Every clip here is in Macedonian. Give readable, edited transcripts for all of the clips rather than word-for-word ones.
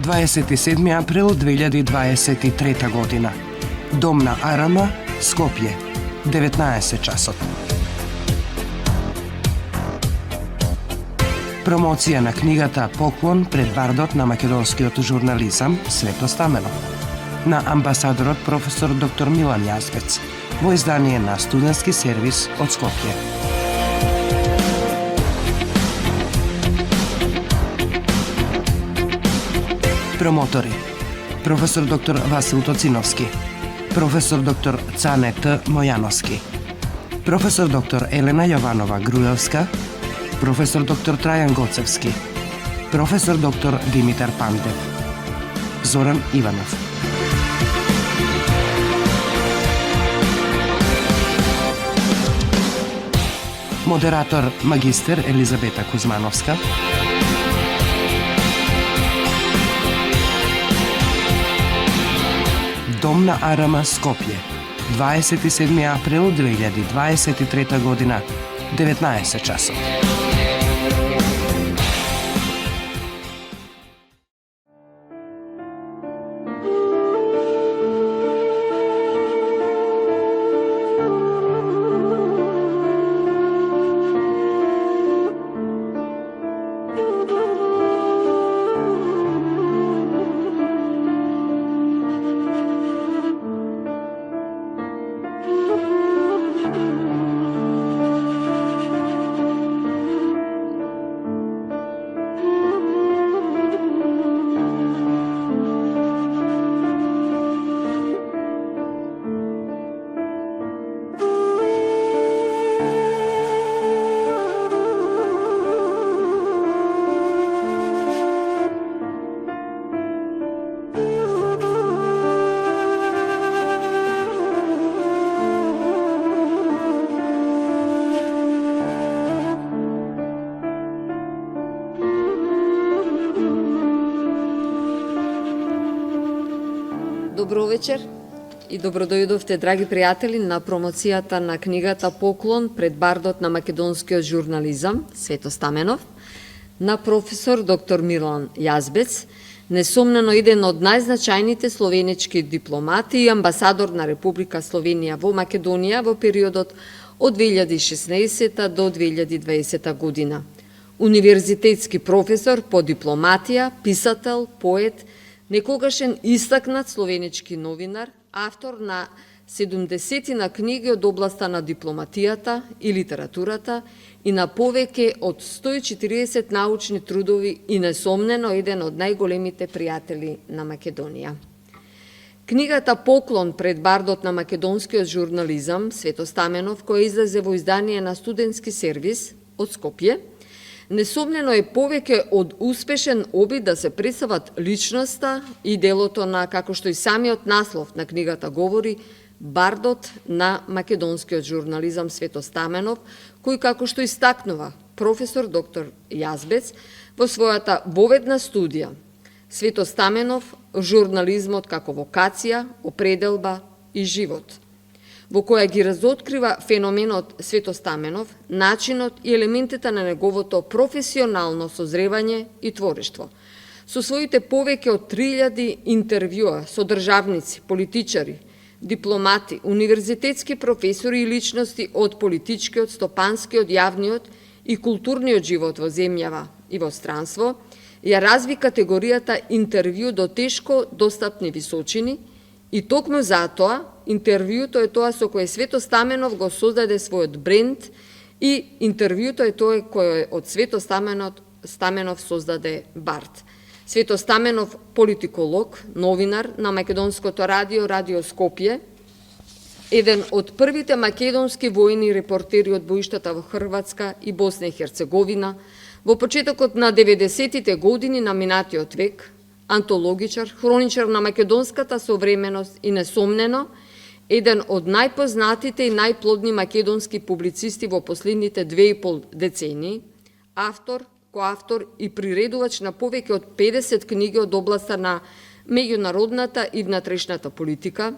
27 април 2023 година. Дом на Арама, Скопје, 19 часот. Промоција на книгата Поклон пред бардот на македонскиот журнализам Свето Стаменов на амбасадорот професор доктор Милан Јазбец во издание на Студентски сервис од Скопје. Промотори: професор доктор Васил Тоциновски, професор доктор Цане Т. Мојановски, професор доктор Елена Јованова Груевска, професор доктор Трајан Гоцевски, професор доктор Димитар Пандев, Зоран Иванов. Модератор магистер Елизабета Кузмановска. Дом на Арама, Скопје, 27 април 2023 година, 19 часот. Добро вечер и добродојдовте, драги пријатели, на промоцијата на книгата Поклон пред бардот на македонскиот журнализам Свето Стаменов на професор доктор Милан Јазбец, несомнено еден од најзначајните словенички дипломати и амбасадор на Република Словенија во Македонија во периодот од 2016 до 2020 година. Универзитетски професор по дипломатија, писател, поет, некогашен истакнат словенички новинар, автор на 70 на книги од областа на дипломатијата и литературата и на повеќе од 140 научни трудови и несомнено еден од најголемите пријатели на Македонија. Книгата Поклон пред бардот на македонскиот журнализам Свето Стаменов, која излезе во издание на Студентски сервис од Скопје, несомнено е повеќе од успешен обид да се представат личноста и делото на, како што и самиот наслов на книгата говори, бардот на македонскиот журнализам Свето Стаменов, кој, како што истакнува професор доктор Јазбец во својата воведна студија Свето Стаменов, журнализмот како вокација, определба и живот, во која ги разоткрива феноменот Свето Стаменов, начинот и елементите на неговото професионално созревање и творештво. Со своите повеќе од 3000 интервјуа со државници, политичари, дипломати, универзитетски професори и личности од политичкиот, стопанскиот, јавниот и културниот живот во земјава и во странство, ја разви категоријата интервју до тешко достапни височини и токму затоа интервјуто е тоа со кое Свето Стаменов го создаде својот бренд и интервјуто е тоа кое од Свето Стаменов создаде бард. Свето Стаменов, политиколог, новинар на македонското радио, Радио Скопје, еден од првите македонски војни репортери од боиштата во Хрватска и Босна и Херцеговина, во почетокот на 90-тите години на минатиот век, антологичар, хроничар на македонската современост и несомнено еден од најпознатите и најплодни македонски публицисти во последните 2,5 децении, автор, коавтор и приредувач на повеќе од 50 книги од областа на меѓународната и внатрешната политика,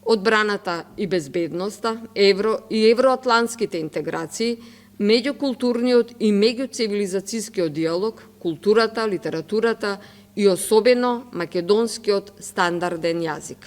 одбраната и безбедноста, и евроатлантските интеграции, меѓукултурниот и меѓуцивилизацијскиот диалог, културата, литературата и особено македонскиот стандарден јазик.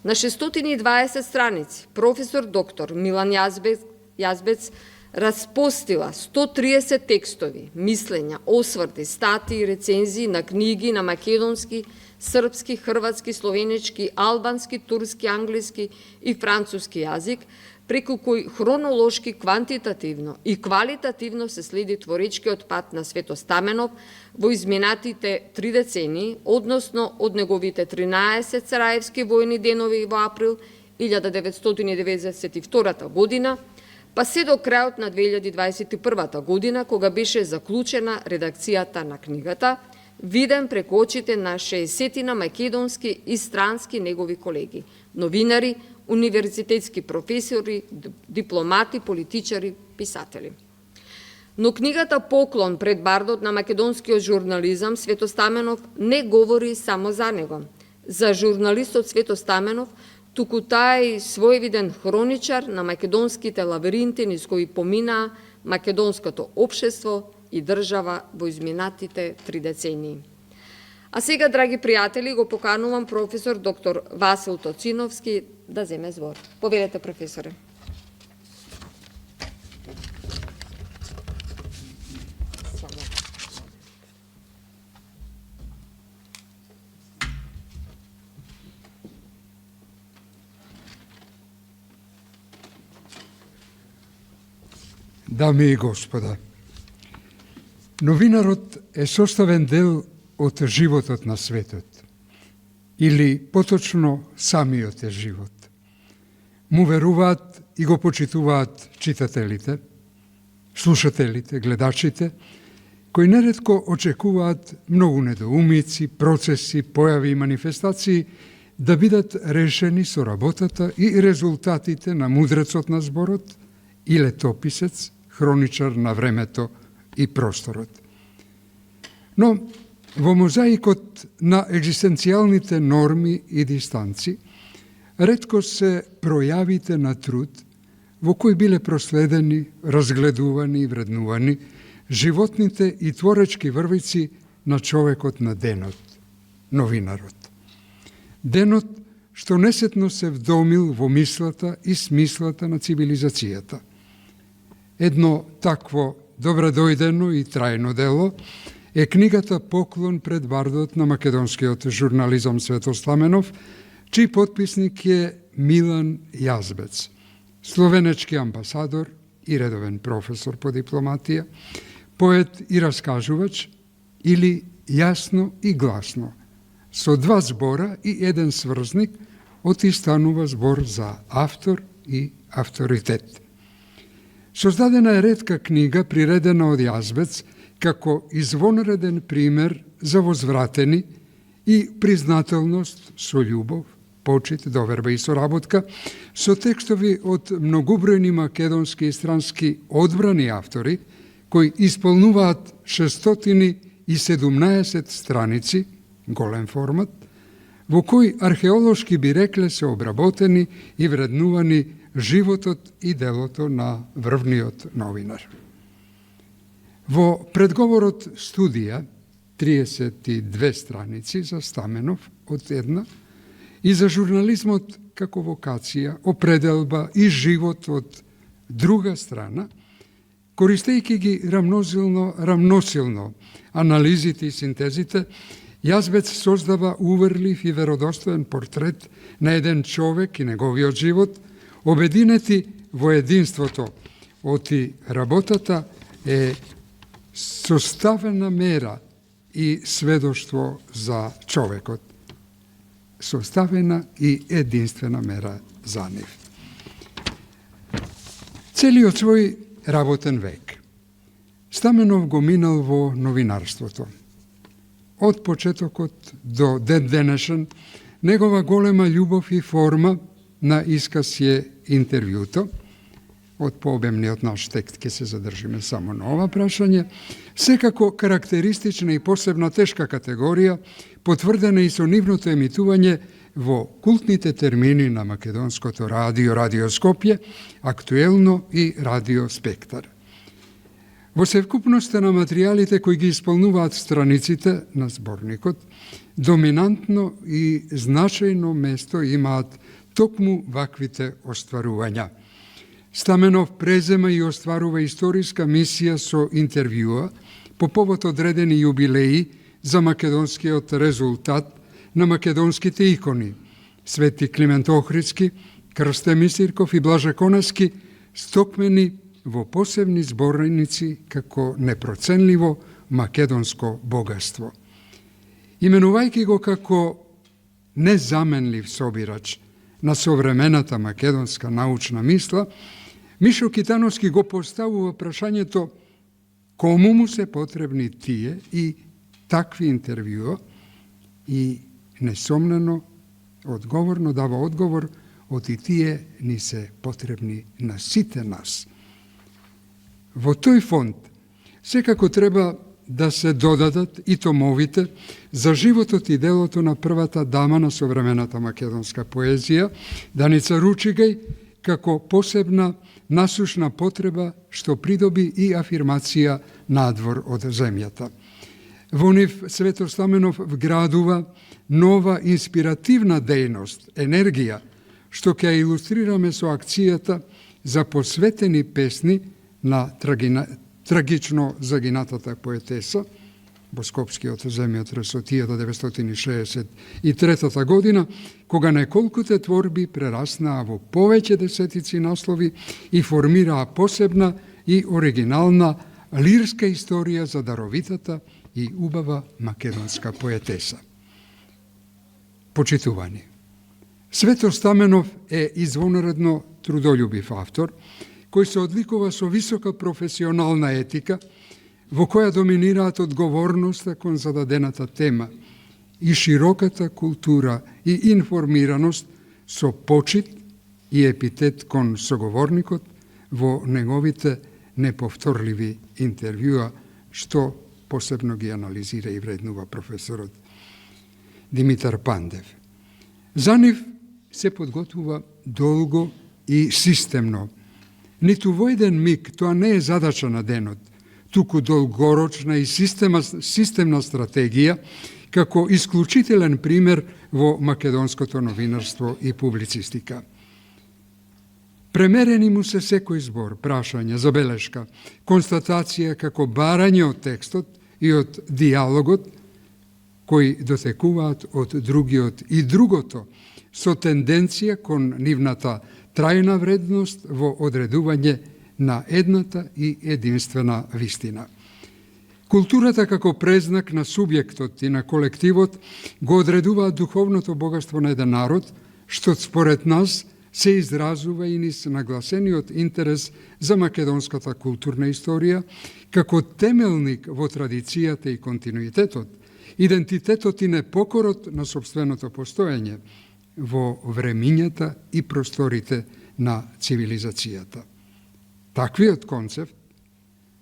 На 620 страници професор доктор Милан Јазбец распостила 130 текстови, мислења, осврти, статии, рецензии на книги на македонски, српски, хрватски, словенички, албански, турски, англиски и француски јазик, преку кој хронолошки, квантитативно и квалитативно се следи творечкиот пат на Свето Стаменов во изминатите 3 децении, односно од неговите 13 цараевски војни денови во април 1992 година, па се до крајот на 2021 година, кога беше заклучена редакцијата на книгата, виден преку очите на 60 македонски и странски негови колеги, новинари, универзитетски професори, дипломати, политичари, писатели. Но книгата Поклон пред бардот на македонскиот журнализам Свето Стаменов не говори само за него. За журналистот Свето Стаменов, туку таа е своевиден хроничар на македонските лабиринти низ кои поминаа македонското општество и држава во изминатите 3 децении. А сега, драги пријатели, го поканувам професор доктор Васил Тоциновски да земе збор. Повелете, професоре. Дами и господа, новинарот е составен дел од животот на светот, или поточно самиот е живот. Му веруваат и го почитуваат читателите, слушателите, гледачите, кои неретко очекуваат многу недоумици, процеси, појави и манифестации да бидат решени со работата и резултатите на мудрецот на зборот и летописец, хроничар на времето и просторот. Но во мозаикот на екзистенцијалните норми и дистанци, ретко се пројавите на труд во кои биле проследени, разгледувани и вреднувани животните и творечки врвици на човекот на денот, новинарот. Денот што несетно се вдомил во мислата и смислата на цивилизацијата. Едно такво добродојдено и трајно дело е книгата Поклон пред бардот на македонскиот журнализам Свето Стаменов, чиј потписник е Милан Јазбец, словенечки амбасадор и редовен професор по дипломатија, поет и раскажувач, или јасно и гласно, со 2 збора и 1 сврзник, оти станува збор за автор и авторитет. Создадена е ретка книга, приредена од Јазбец, како извонреден пример за возвратени и признателност со љубов, почит, доверба и соработка, со текстови од многобројни македонски и странски одбрани автори, кои исполнуваат 617 страници, голем формат, во кој археолошки би рекле се обработени и вреднувани животот и делото на врвниот новинар. Во предговорот студија, 32 страници за Стаменов од една, и за журнализмот како вокација, определба и живот од друга страна, користејќи ги рамносилно анализите и синтезите, Јазбец создава уверлив и веродостоен портрет на еден човек и неговиот живот, обединети во единството. Оти работата е составена мера и сведоштво за човекот. Составена и единствена мера за нив. Целиот свој работен век Стаменов го минал во новинарството. Од почетокот до ден денешен, негова голема љубов и форма на исказ е интервјуто. Од пообемниот наш текст ќе се задржиме само на ова прашање. Секако карактеристична и посебна тешка категорија, потврдена и со нивното емитување во култните термини на македонското радио, Радио Скопје, Актуелно и Радио Спектар. Во севкупноста на материјалите кои ги исполнуваат страниците на зборникот, доминантно и значајно место имаат токму ваквите остварувања. Стаменов презема и остварува историска мисија со интервјуа по повод одредени јубилеи за македонскиот резултат на македонските икони Свети Климент Охридски, Крсте Мисирков и Блаже Конески, стокмени во посебни зборници како непроценливо македонско богатство. Именувајќи го како незаменлив собирач на современата македонска научна мисла, Мишо Китановски го поставува прашањето кому му се потребни тие и такви интервјуа и несомнено одговорно дава одговор оти тие ни се потребни на сите нас. Во тој фонд секако треба да се додадат и томовите за животот и делото на првата дама на современата македонска поезија, Даница Ручигај, како посебна насушна потреба што придоби и афирмација надвор од земјата. Во нив Свето Стаменов вградува нова инспиративна дејност, енергија, што ќе ја илустрираме со акцијата за посветени песни на трагично загинатата поетеса во Скопскиот земјотрес од 1963 година, кога неколкуте творби прераснаа во повеќе десетици наслови и формираа посебна и оригинална лирска историја за даровитата и убава македонска поетеса. Почитувани, Свето Стаменов е извонредно трудолюбив автор, кој се одликува со висока професионална етика, во која доминираат одговорноста кон зададената тема и широката култура и информираност со почит и епитет кон соговорникот во неговите неповторливи интервјуа, што посебно ги анализира и вреднува професорот Димитар Пандев. За нив се подготвува долго и системно. Ниту во еден миг тоа не е задача на денот, туку долгорочна и системна стратегија како исклучителен пример во македонското новинарство и публицистика. Премерени му се секој збор, прашање, забелешка, констатација како барање од текстот и од диалогот кои дотекуваат од другиот и другото со тенденција кон нивната трајна вредност во одредување на едната и единствена вистина. Културата како презнак на субјектот и на колективот го одредува духовното богатство на еден народ, што според нас се изразува и низ нагласениот интерес за македонската културна историја како темелник во традицијата и континуитетот, идентитетот и непокорот на сопственото постоење во времињата и просторите на цивилизацијата. Таквиот концепт,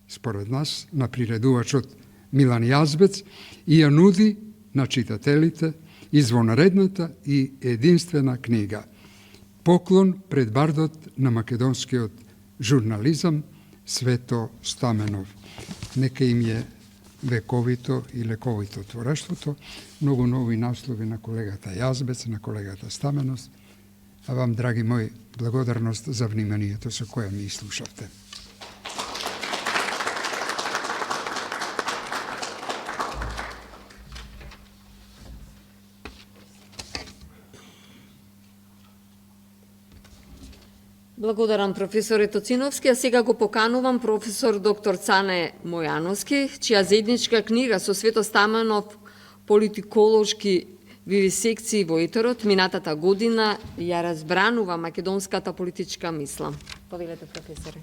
според нас, на приредувачот Милан Јазбец, и ја нуди на читателите извонредната и единствена книга Поклон пред бардот на македонскиот журнализам Свето Стаменов. Нека им е вековито и лековито творештвото, многу нови наслови на колегата Јазбец, на колегата Стаменов, а вам, драги мои, благодарност за вниманието со кое ми слушавте. Благодарам, професоре Тоциновски, а сега го поканувам професор доктор Цане Мојановски, чија заедничка книга со Свето Стаменов политиколошки вивисекции во етерот минатата година ја разбранува македонската политичка мисла. Повелете, професоре.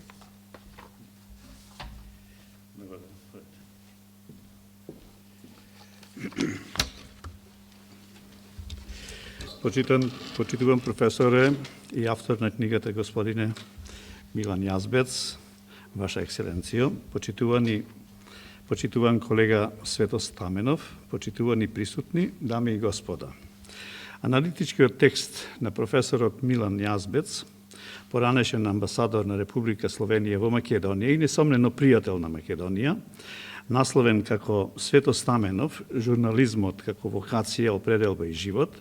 Почитувам професоре и автор на книгата господине Милан Јазбец, Ваша екселенцијо, почитуван колега Свето Стаменов, почитувани присутни, дами и господа. Аналитичкиот текст на професорот Милан Јазбец поранешен амбасадор на Република Словенија во Македонија и несомнено пријател на Македонија, насловен како Свето Стаменов, журнализмот како вокација, определба и живот,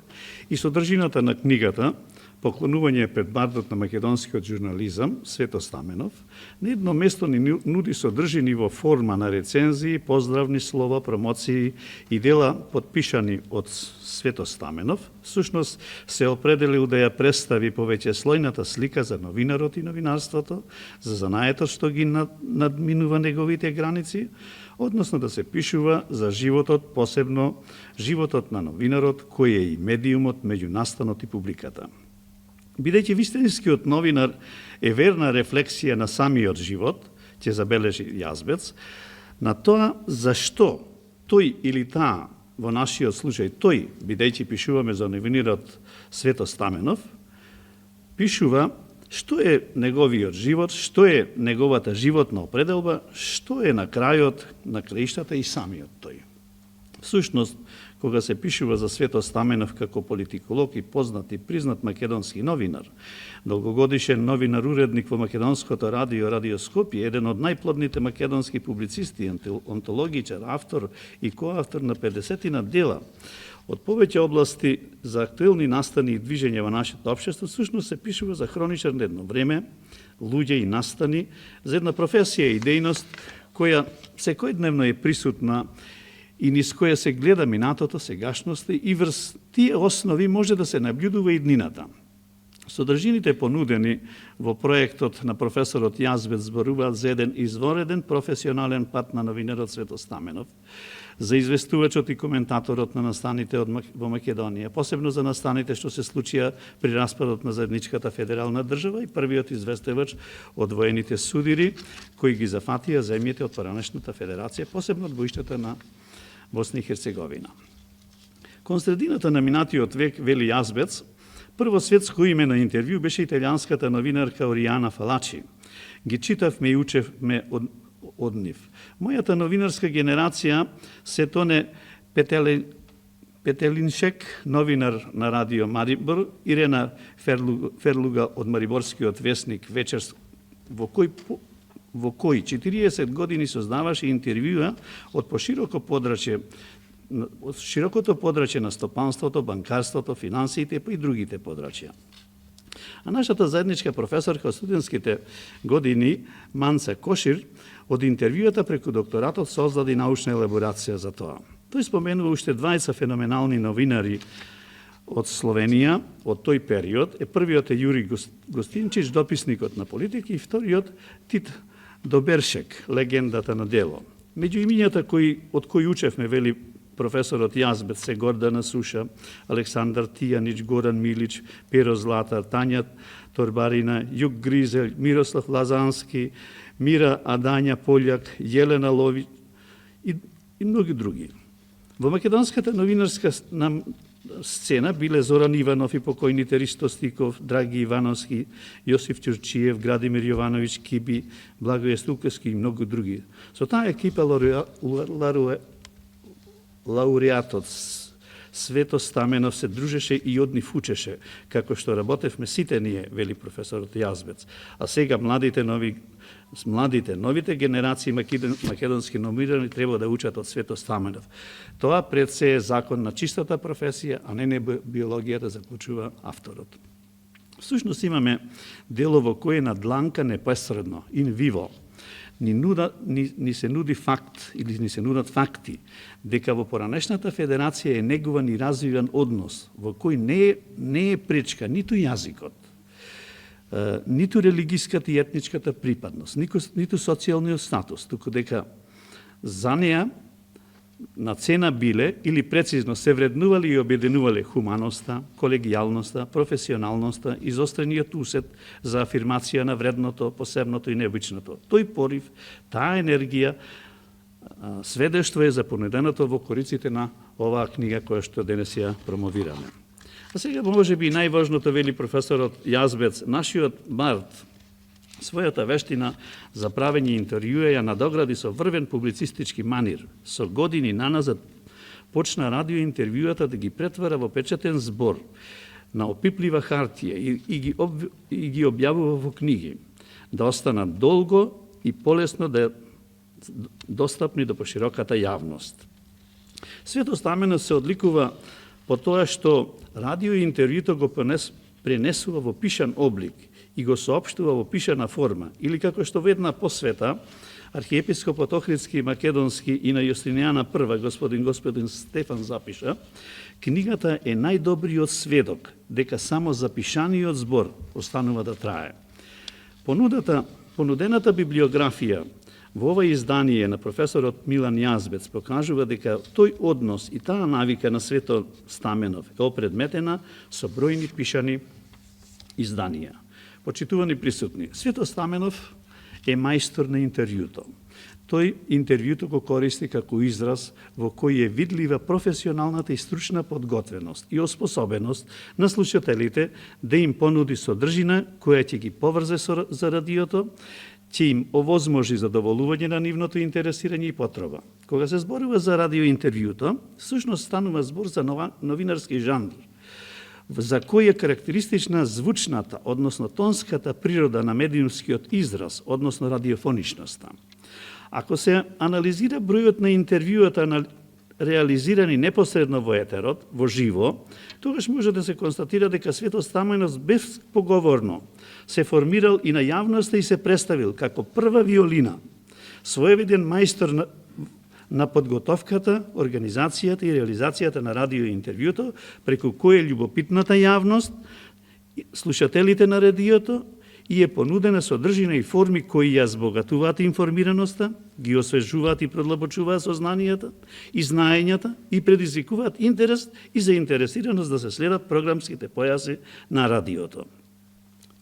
и содржината на книгата Поклонување пред бардот на македонскиот журнализам, Свето Стаменов, на едно место ни нуди содржини во форма на рецензии, поздравни слова, промоции и дела подпишани од Свето Стаменов, всушност се определил да ја представи повеќе слојната слика за новинарот и новинарството, за занаетот што ги надминува неговите граници, односно да се пишува за животот, посебно животот на новинарот, кој е и медиумот меѓу настанот и публиката. Бидејќи вистинскиот новинар е верна рефлексија на самиот живот, ќе забележи Јазбец, на тоа зашто тој или таа, во нашиот случај тој, бидејќи пишуваме за новинарот Свето Стаменов, пишува што е неговиот живот, што е неговата животна определба, што е на крајот на краиштата и самиот тој. Всушност, кога се пишува за Свето Стаменов како политиколог и познат и признат македонски новинар, долгогодишен новинар уредник во Македонското радио Скопје, еден од најплодните македонски публицисти, онтологичар, автор и коавтор на 50 дела од повеќе области за актуелни настани и движења во нашето општество, всушност се пишува за хроничар на едно време, луѓе и настани, за една професија и дејност која секојдневно е присутна и низ која се гледа минатото, сегашноста и врз тие основи може да се наблюдува и днината. Содржините понудени во проектот на професорот Јазбец зборуваат за еден извореден професионален пат на новинарот Свето Стаменов, за известувачот и коментаторот на настаните во Македонија, посебно за настаните што се случија при распадот на заедничката федерална држава и првиот известувач од воените судири кои ги зафатија земјите од поранешната федерација, посебно од боиштата на Босна и Херцеговина. Кон средината на минатиот век, вели Јазбец, прво светско име на интервју беше италијанската новинарка Оријана Фалачи. Ги читавме и учевме од нив. Мојата новинарска генерација се тоне Петелиншек, новинар на радио Марибор, Ирена Ферлуга од Мариборскиот весник Вечер, во кој 40 години создаваше интервјуа од широкото подрачје на стопанството, банкарството, финансиите и другите подрачја. А нашата заедничка професорка од студентските години, Манца Кошир, од интервјуата преку докторатот создаде научна елаборација за тоа. Тој споменува уште двајца феноменални новинари од Словенија од тој период. Првиот е Јури Гостинчич, дописникот на Политика, и вториот Тит Добершек, легендата на дело. Меѓу имињата од кои учевме, вели професорот Јазбец, се Гордана Суша, Александар Тијанич, Горан Милич, Перо Златар, Тања Торбарина, Јук Гризел, Мирослав Лазански, Мира Адања Пољак, Јелена Лович и многи други. Во македонската новинарска сцена биле Зоран Иванов и покојните Ристо Стиков, Драги Ивановски, Јосиф Ќурчиев, Градимир Јовановиќ Киби, Благоје Стукаски и многу други. Со таа екипа лауреатот Свето Стаменов се дружеше и од нив учеше, како што работевме сите ние, вели професорот Јазбец. А сега новите генерации македонски номинирани треба да учат од Свето Стаменов. Тоа пред се е закон на чистата професија, а не биологијата, заклучува авторот. Всушност имаме дело во кое на дланка непосредно, ин виво, ни се нуди факт или ни се нудат факти дека во поранешната федерација е негуван и развиван однос во кој не е пречка ниту јазикот, ниту религиската и етничката припадност, ниту социјалниот статус, туку дека за неа на цена биле или прецизно се вреднувале и обединувале хуманоста, колегијалноста, професионалноста, изострениот усет за афирмација на вредното, посебното и необичното. Тој порив, таа енергија, сведештво е за понуденото во кориците на оваа книга која што денес ја промовираме. А сега може би најважното, вели професорот Јазбец, нашиот бард својата вештина за правење интервјуа ја надогради со врвен публицистички манир. Со години наназад почна радио интервјуата да ги претвара во печатен збор, на опиплива хартија и ги објавува во книги, да останат долго и полесно да достапни до пошироката јавност. Свето Стаменов се одликува по тоа што радио и интервјуто го пренесува во пишан облик и го соопштува во пишана форма, или како што во една посвета архиепископот Охридски и Македонски и на Јустинијана I, господин Стефан запиша, книгата е најдобриот сведок дека само запишаниот збор останува да трае. Понудената библиографија во ова издание на професорот Милан Јазбец покажува дека тој однос и таа навика на Свето Стаменов е опредметена со бројни пишани изданија. Почитувани присутни, Свето Стаменов е мајстор на интервјуто. Тој интервјуто го користи како израз во кој е видлива професионалната и стручна подготвеност и оспособеност на слушателите да им понуди содржина која ќе ги поврзе за радиото, ќе им овозможи задоволување на нивното интересирање и потреба. Кога се зборува за радио интервјуто, всушност станува збор за новинарски жанр, за кој е карактеристична звучната, односно тонската природа на медиумскиот израз, односно радиофоничноста. Ако се анализира бројот на интервјуата реализирани непосредно во етерот, во живо, тогаш може да се констатира дека Свето Стаменов безпоговорно се формирал и на јавноста и се представил како прва виолина, своевиден мајстор на подготовката, организацијата и реализацијата на радио интервјуто, преку кој љубопитната јавност, слушателите на радиото, и е понудена содржина и форми кои ја збогатуваат информираноста, ги освежуваат и продлабочуваат сознанијата и знаењата и предизвикуваат интерес и заинтересираност да се следат програмските појаси на радиото.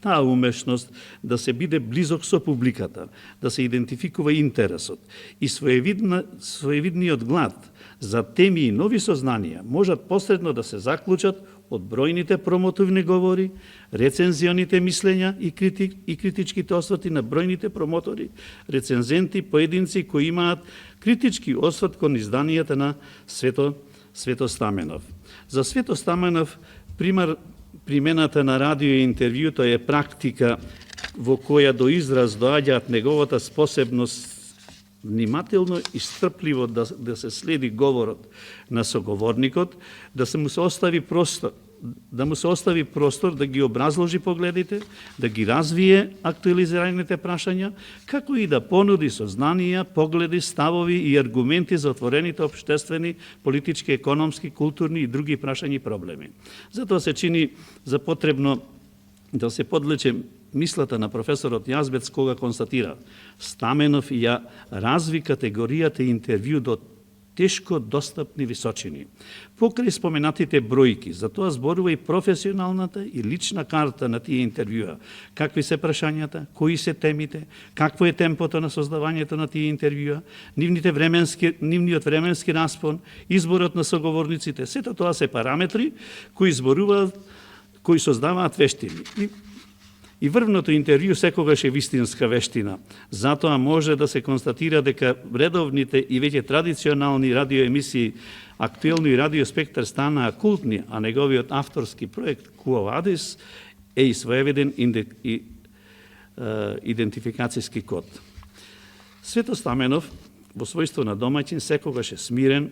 Таа умешност да се биде близок со публиката, да се идентификува интересот и своевидниот глад за теми и нови сознанија можат посредно да се заклучат од бројните промотивни говори, рецензионите мислења и критичките осврти на бројните промотори, рецензенти, поединци кои имаат критички осврт кон изданијата на Свето Стаменов. За Свето Стаменов примената на радио и интервјуто е практика во која до израз доаѓаат неговата способност внимателно и стрпливо да се следи говорот на соговорникот, да му се остави простор да ги образложи погледите, да ги развие актуализираните прашања, како и да понуди сознанија, погледи, ставови и аргументи за отворените општествени, политички, економски, културни и други прашања и проблеми. Затоа се чини за потребно да се подлече мислата на професорот Јазбец кога констатира: Стаменов ја разви категоријата интервју до тешко достапни височини. Покрај споменатите бројки, за тоа зборува и професионалната и лична карта на тие интервјуа. Какви се прашањата, кои се темите, какво е темпото на создавањето на тие интервјуа, нивниот временски распон, изборот на соговорниците, сето тоа се параметри кои создаваат вештини. И врвното интервју секогаш е вистинска вештина. Затоа може да се констатира дека редовните и веќе традиционални радиоемисии Актуелно и Радио Спектар станаа култни, а неговиот авторски проект Quo Vadis е и своевиден идентификацијски код. Свето Стаменов во својство на домаќин секогаш е смирен,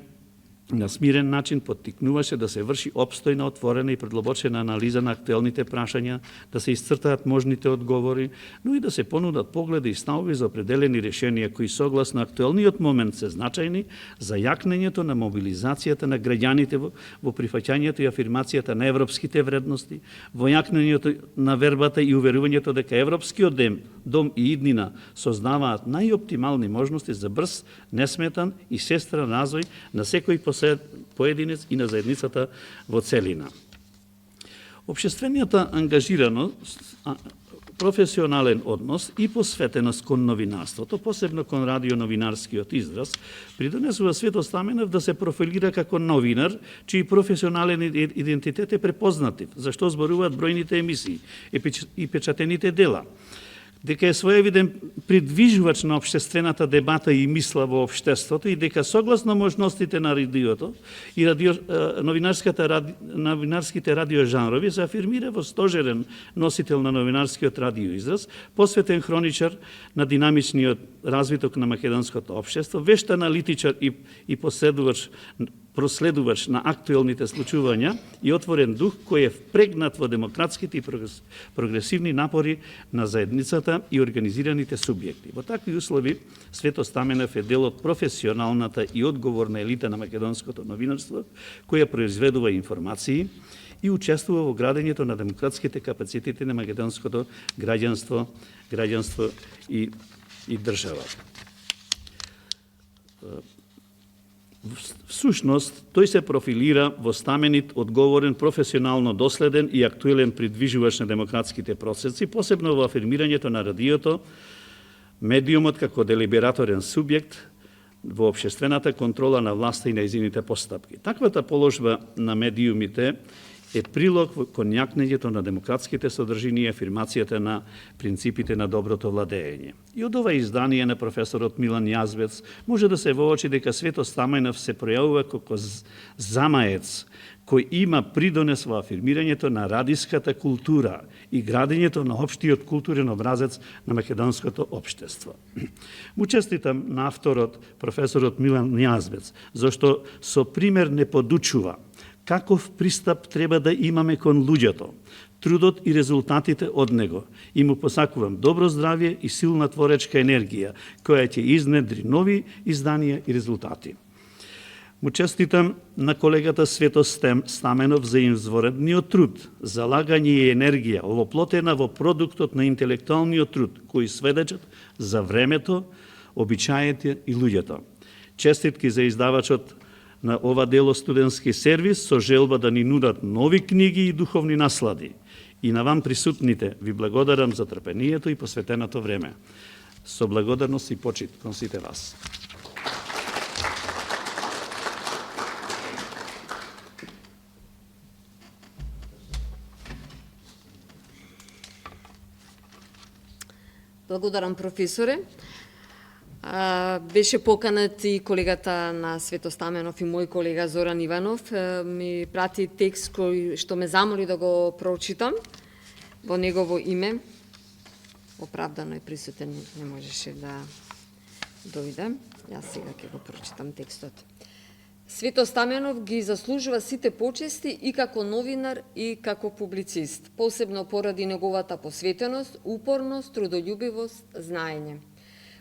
на смирен начин поттикнуваше да се врши обстојна, отворена и предлобочена анализа на актуелните прашања, да се исцртаат можните одговори, но и да се понудат погледи и ставови за определени решенија кои согласно актуелниот момент се значајни за јакнењето на мобилизацијата на граѓаните во прифаќањето и афирмацијата на европските вредности, во јакнењето на вербата и уверувањето дека европскиот дом и иднина создаваат најоптимални можности за брз, несметан и сестран развој на секој поединец и на заедницата во целина. Обшественијата ангажираност, професионален однос и посветеност кон новинарството, посебно кон радионовинарскиот израз, придонесува Свето Стаменов да се профилира како новинар, чиј професионален идентитет е препознатив, зашто зборуваат бројните емисии и печатените дела. дека е своевиден придвижувач на општествената дебата и мисла во општеството и дека согласно можностите на радиото и новинарските радиожанрови се афирмира во стожерен носител на новинарскиот радиоизраз, посветен хроничар на динамичниот развиток на македонското општество, вешт аналитичар и проследувач на актуелните случувања и отворен дух кој е впрегнат во демократските и прогресивни напори на заедницата и организираните субјекти. Во такви услови Свето Стаменов е дел од професионалната и одговорна елита на македонското новинарство, која произведува информации и учествува во градењето на демократските капацитети на македонското граѓанство и држава. Всушност, тој се профилира во стаменит, одговорен, професионално доследен и актуелен придвижувач на демократските процеси, посебно во афирмирањето на радиото, медиумот како делибераторен субјект во општествената контрола на власта и нејзините постапки. Таквата положба на медиумите е прилог кон јакнењето на демократските содржини и афирмацијата на принципите на доброто владење. И од ова издание на професорот Милан Јазбец може да се воочи дека Свето Стаменов се пројавува како замаец кој има придонес во афирмирањето на радиската култура и градењето на општиот културен образец на македонското општество. Му честитам на авторот, професорот Милан Јазбец, зашто со пример не подучува каков пристап треба да имаме кон луѓето, трудот и резултатите од него. И му посакувам добро здравје и силна творечка енергија, која ќе изнедри нови изданија и резултати. Му честитам на колегата Свето Стаменов за изворедниот труд, залагање и енергија, овоплотена во продуктот на интелектуалниот труд, кои сведечат за времето, обичаите и луѓето. Честитки за издавачот на ова дело студентски сервис со желба да ни нудат нови книги и духовни наслади. И на вам присутните ви благодарам за трпението и посветеното време. Со благодарност и почит кон сите вас. Благодарам, професоре. Беше поканат и колегата на Свето Стаменов и мој колега Зоран Иванов. Ми прати текст кој што ме замоли да го прочитам во негово име. Оправдано е присутен, не можеше да дојде. Јас сега ќе го прочитам текстот. Свето Стаменов ги заслужува сите почести и како новинар и како публицист, посебно поради неговата посветеност, упорност, трудолюбивост, знаење.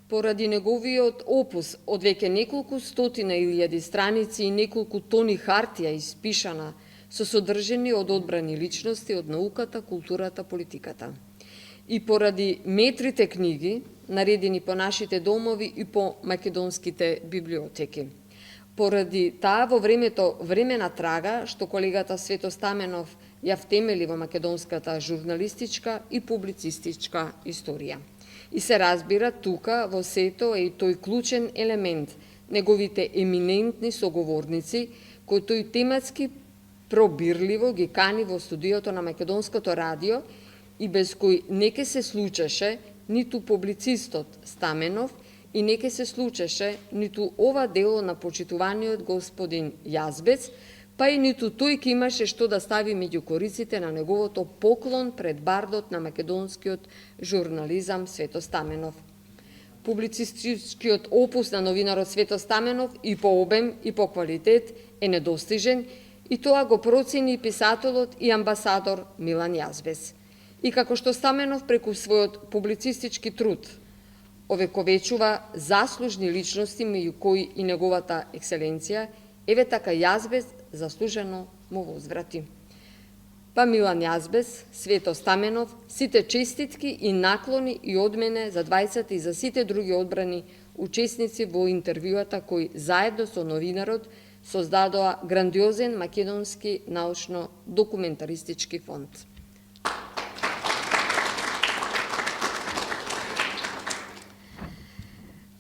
Поради неговиот опус од веќе неколку стотина илјади страници и неколку тони хартија испишана со содржини од одбрани личности од науката, културата, политиката. И поради метрите книги, наредени по нашите домови и по македонските библиотеки. Поради таа во времето времена трага што колегата Свето Стаменов ја втемели во македонската журналистичка и публицистичка историја. И се разбира, тука во сето е и тој клучен елемент, неговите еминентни соговорници, кои тој тематски пробирливо ги кани во студиото на Македонското радио и без кој не ке се случеше ниту публицистот Стаменов и не ке се случеше ниту ова дело на почитуваниот господин Јазбец, па и ниту тој ке имаше што да стави меѓу кориците на неговото поклон пред бардот на македонскиот журнализам Свето Стаменов. Публицистичкиот опус на новинарот Свето Стаменов и по обем и по квалитет е недостижен и тоа го процени писателот и амбасадор Милан Јазбец. И како што Стаменов преку својот публицистички труд овековечува заслужни личности меѓу кои и неговата екселенција, еве така Јазбец заслужено му возврати. Па Милан Јазбец, Свето Стаменов, сите честитки и наклони и од мене за 20 и за сите други одбрани учесници во интервјуата кои заедно со новинарот создадоа грандиозен македонски научно-документаристички фонд.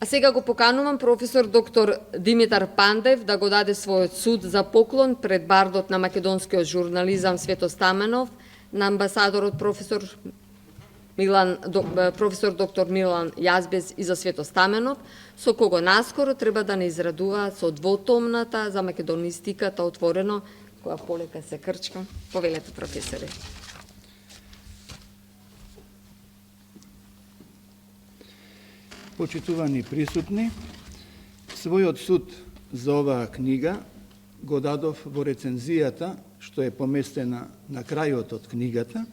А сега го поканувам професор доктор Димитар Пандев да го даде својот суд за поклон пред бардот на македонскиот журнализам Свето Стаменов, на амбасадорот професор професор доктор Милан Јазбец и за Свето Стаменов, со кого наскоро треба да не израдуваат со двотомната за македонистиката отворено, која полека се крчка. Повелете, професоре. Почитувани присутни, својот суд за оваа книга го дадов во рецензијата, што е поместена на крајот од книгата,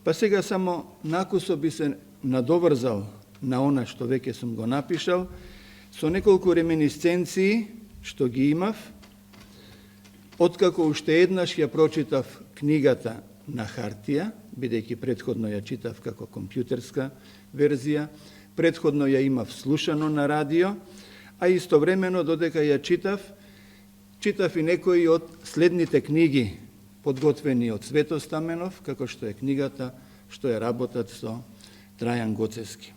па сега само накусо би се надоврзал на она што веќе сум го напишал, со неколку реминисценции што ги имав, откако уште еднаш ја прочитав книгата на хартија, бидејќи претходно ја читав како компјутерска верзија, претходно ја имав слушано на радио, а истовремено додека ја читав и некои од следните книги подготвени од Свето Стаменов, како што е книгата, што е работат со Трајан Гоцевски.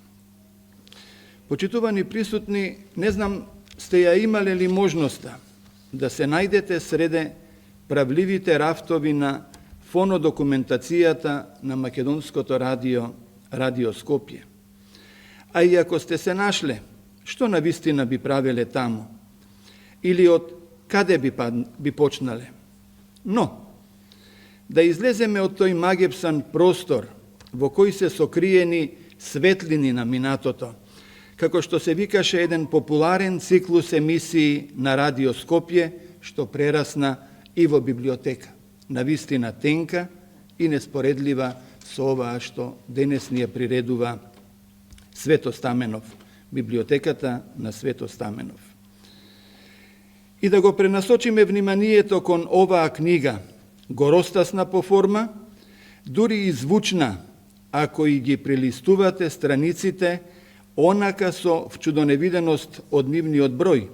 Почитувани присутни, не знам, сте ја имале ли можноста да се најдете среде правливите рафтови на фонодокументацијата на Македонското радио Скопје. А и ако сте се нашле, што на вистина би правеле таму? Или од каде би почнале? Но, да излеземе од тој магепсан простор во кој се сокриени светлини на минатото, како што се викаше еден популарен циклус емисии на Радио Скопје, што прерасна и во библиотека, навистина тенка и неспоредлива со оваа што денес ни ја приредува Свето Стаменов, библиотеката на Свето Стаменов. И да го пренасочиме вниманието кон оваа книга, горостасна по форма, дури и звучна, ако и ги прелистувате страниците, онака со вчудоневиденост од нивниот број.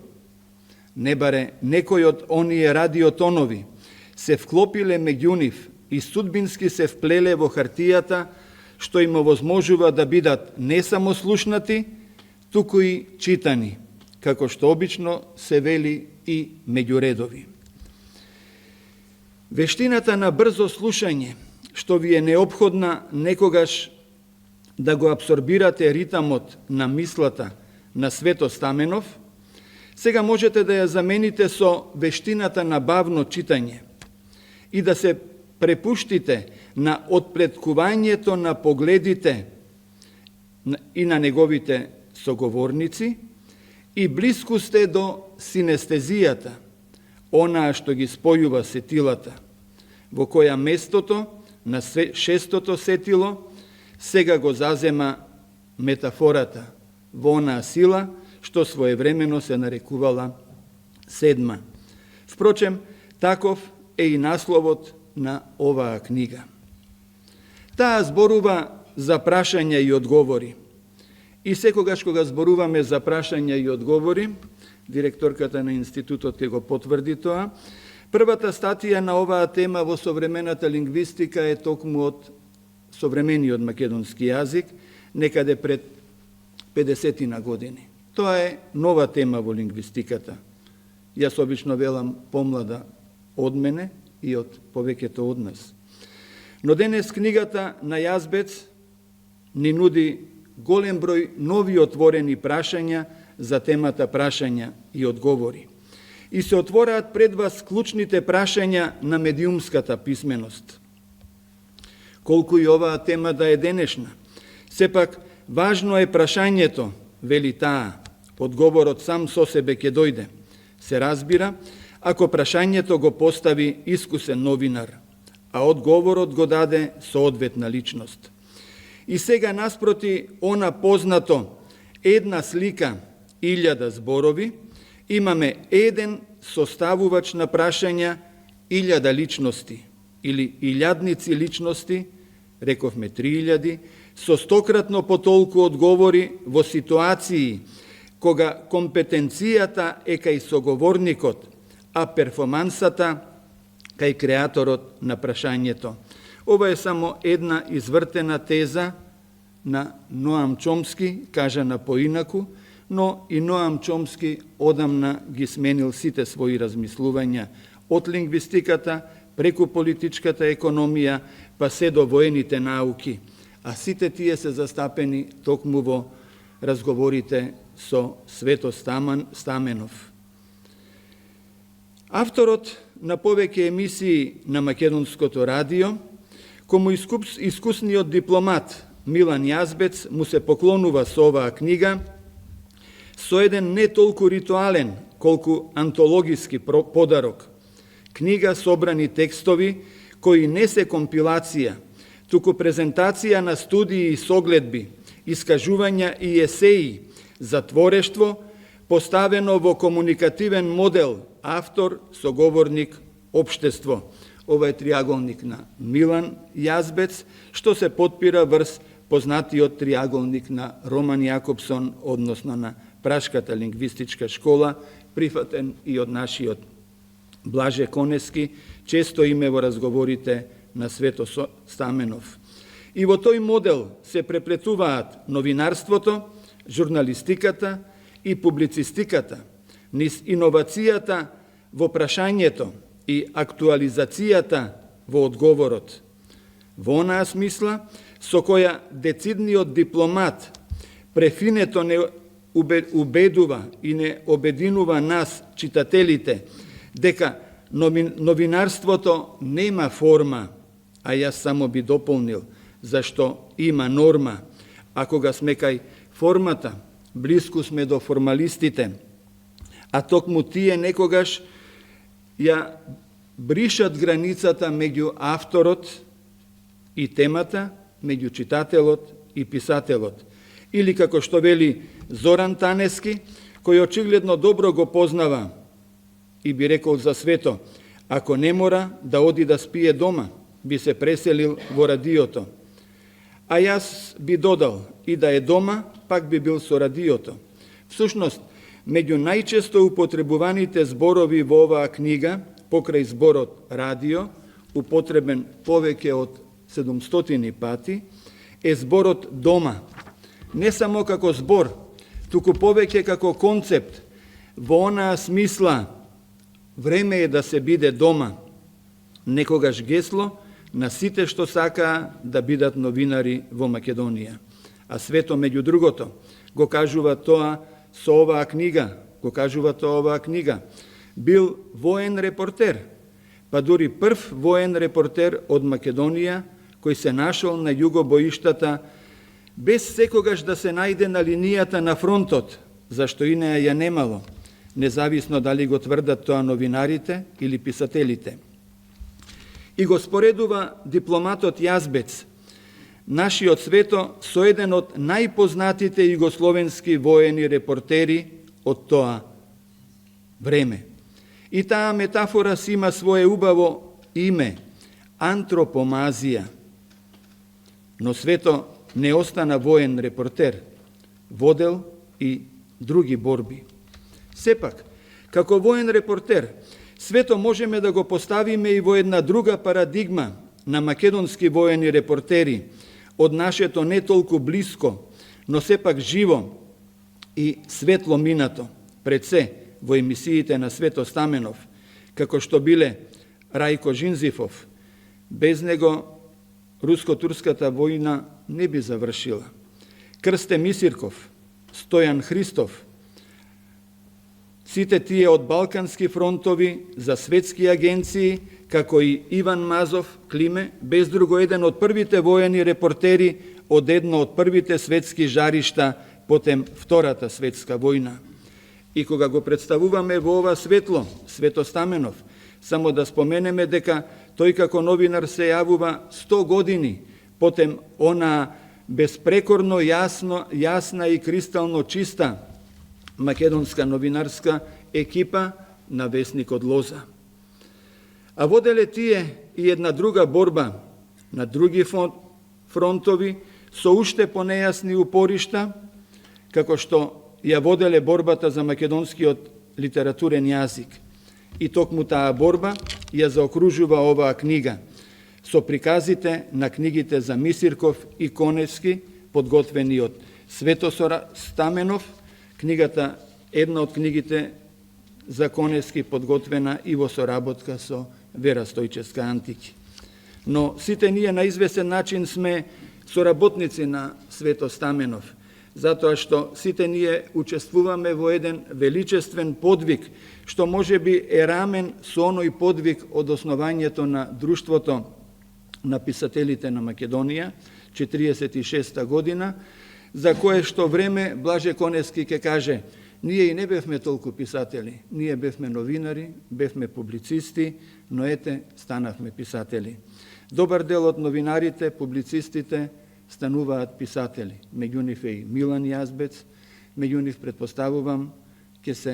Не баре некој од оние радиотонови се вклопиле меѓу нив и судбински се вплеле во хартијата, што им овозможува да бидат не само слушнати, туку и читани, како што обично се вели и меѓу редови. Вештината на брзо слушање, што ви е неопходна некогаш да го абсорбирате ритамот на мислата на Свето Стаменов, сега можете да ја замените со вештината на бавно читање и да се препуштите на отпреткувањето на погледите и на неговите соговорници и блиску сте до синестезијата, онаа што ги спојува сетилата, во која местото на шестото сетило сега го зазема метафората во онаа сила што своевремено се нарекувала седма. Впрочем, таков е и насловот на оваа книга. Таа зборува за прашања и одговори. И секогаш кога зборуваме за прашања и одговори, директорката на институтот ќе го потврди тоа, првата статија на оваа тема во современата лингвистика е токму од современиот македонски јазик, некаде пред 50 години. Тоа е нова тема во лингвистиката. Јас обично велам помлада од мене и од повеќето од нас. Но денес книгата на Јазбец ни нуди голем број нови отворени прашања за темата прашања и одговори. И се отвораат пред вас клучните прашања на медиумската писменост. Колку и оваа тема да е денешна, сепак важно е прашањето, вели таа, одговорот сам со себе ќе дојде. Се разбира, ако прашањето го постави искусен новинар, а одговорот го даде соодветна личност. И сега наспроти она познато една слика, 1000 зборови, имаме еден составувач на прашања, 1000 личности, или илјадници личности, рековме 3000, со стократно потолку одговори во ситуации кога компетенцијата е кај соговорникот, а перформансата кај креаторот на прашањето. Ова е само една извртена теза на Ноам Чомски, кажана поинаку, но и Ноам Чомски одамна ги сменил сите своји размислувања од лингвистиката преку политичката економија, па се до воените науки. а сите тие се застапени токму во разговорите со Свето Стаменов. Авторот на повеќе емисии на Македонското радио, кому искусниот дипломат Милан Јазбец му се поклонува со оваа книга, со еден не толку ритуален, колку антологиски подарок. Книга собрани текстови кои не се компилација, туку презентација на студии и согледби, искажувања и есеи за творештво, поставено во комуникативен модел автор, соговорник, општество. Ова е триаголник на Милан Јазбец, што се потпира врз познатиот триаголник на Роман Јакобсон, односно на Прашката лингвистичка школа, прифатен и од нашиот Блаже Конески, често име во разговорите на Свето Стаменов. И во тој модел се преплетуваат новинарството, журналистиката и публицистиката, низ иновацијата во прашањето и актуализацијата во одговорот. Во онаа смисла, со која децидниот дипломат префинето не убедува и не обединува нас, читателите, дека новинарството нема форма, а јас само би дополнил, зашто има норма, а кога сме кај формата, блиску сме до формалистите, а токму тие некогаш ја бришат границата меѓу авторот и темата, меѓу читателот и писателот. Или како што вели Зоран Танески, кој очигледно добро го познава и би рекол за Свето, ако не мора да оди да спие дома, би се преселил во радиото. А јас би додал, и да е дома, пак би бил со радиото. Всушност, меѓу најчесто употребуваните зборови во оваа книга, покрај зборот радио, употребен повеќе од 700 пати, е зборот дома. Не само како збор, туку повеќе како концепт, во онаа смисла време е да се биде дома, некогаш гесло на сите што сакаа да бидат новинари во Македонија. А Свето, меѓу другото, го кажува тоа со оваа книга, бил воен репортер, па дури прв воен репортер од Македонија, кој се нашол на југобоиштата без секогаш да се најде на линијата на фронтот, зашто и неја ја немало, независно дали го тврдат тоа новинарите или писателите. И го споредува дипломатот Јазбец, нашиот Свето, со еден од најпознатите југословенски воени репортери од тоа време. И таа метафора си има свое убаво име – антропомазија. Но Свето не остана воен репортер, водел и други борби. Сепак, како воен репортер, Свето можеме да го поставиме и во една друга парадигма на македонски воени репортери од нашето не толку блиско, но сепак живо и светло минато, пред се во емисиите на Свето Стаменов, како што биле Рајко Жинзифов. Без него руско-турската војна не би завршила. Крсте Мисирков, Стојан Христов, сите тие од балкански фронтови за светски агенции, како и Иван Мазов Климе, без друго еден од првите воени репортери од едно од првите светски жаришта потем Втората светска војна. И кога го представуваме во ова светло, Свето Стаменов, само да споменеме дека тој како новинар се јавува 100 години, потем она безпрекорно јасна и кристално чиста македонска новинарска екипа на весникот Лоза. А воделе тие и една друга борба на други фронтови со уште понејасни упоришта, како што ја воделе борбата за македонскиот литературен јазик. И токму таа борба ја заокружува оваа книга со приказите на книгите за Мисирков и Коневски, подготвени од Свето Стаменов, книгата, една од книгите за Коневски, подготвена и во соработка со Вера Стојчевска Антики. Но сите ние на известен начин сме соработници на Свето Стаменов, затоа што сите ние учествуваме во еден величествен подвиг, што може би е рамен со оној подвиг од основањето на Друштвото на писателите на Македонија, 46 година, за кое што време Блаже Коневски ке каже: ние и не бевме толку писатели, ние бевме новинари, бевме публицисти, но ете, станавме писатели. Добар дел од новинарите, публицистите, стануваат писатели. Меѓу нив е и Милан Јазбец, меѓу нив, предпоставувам, ќе се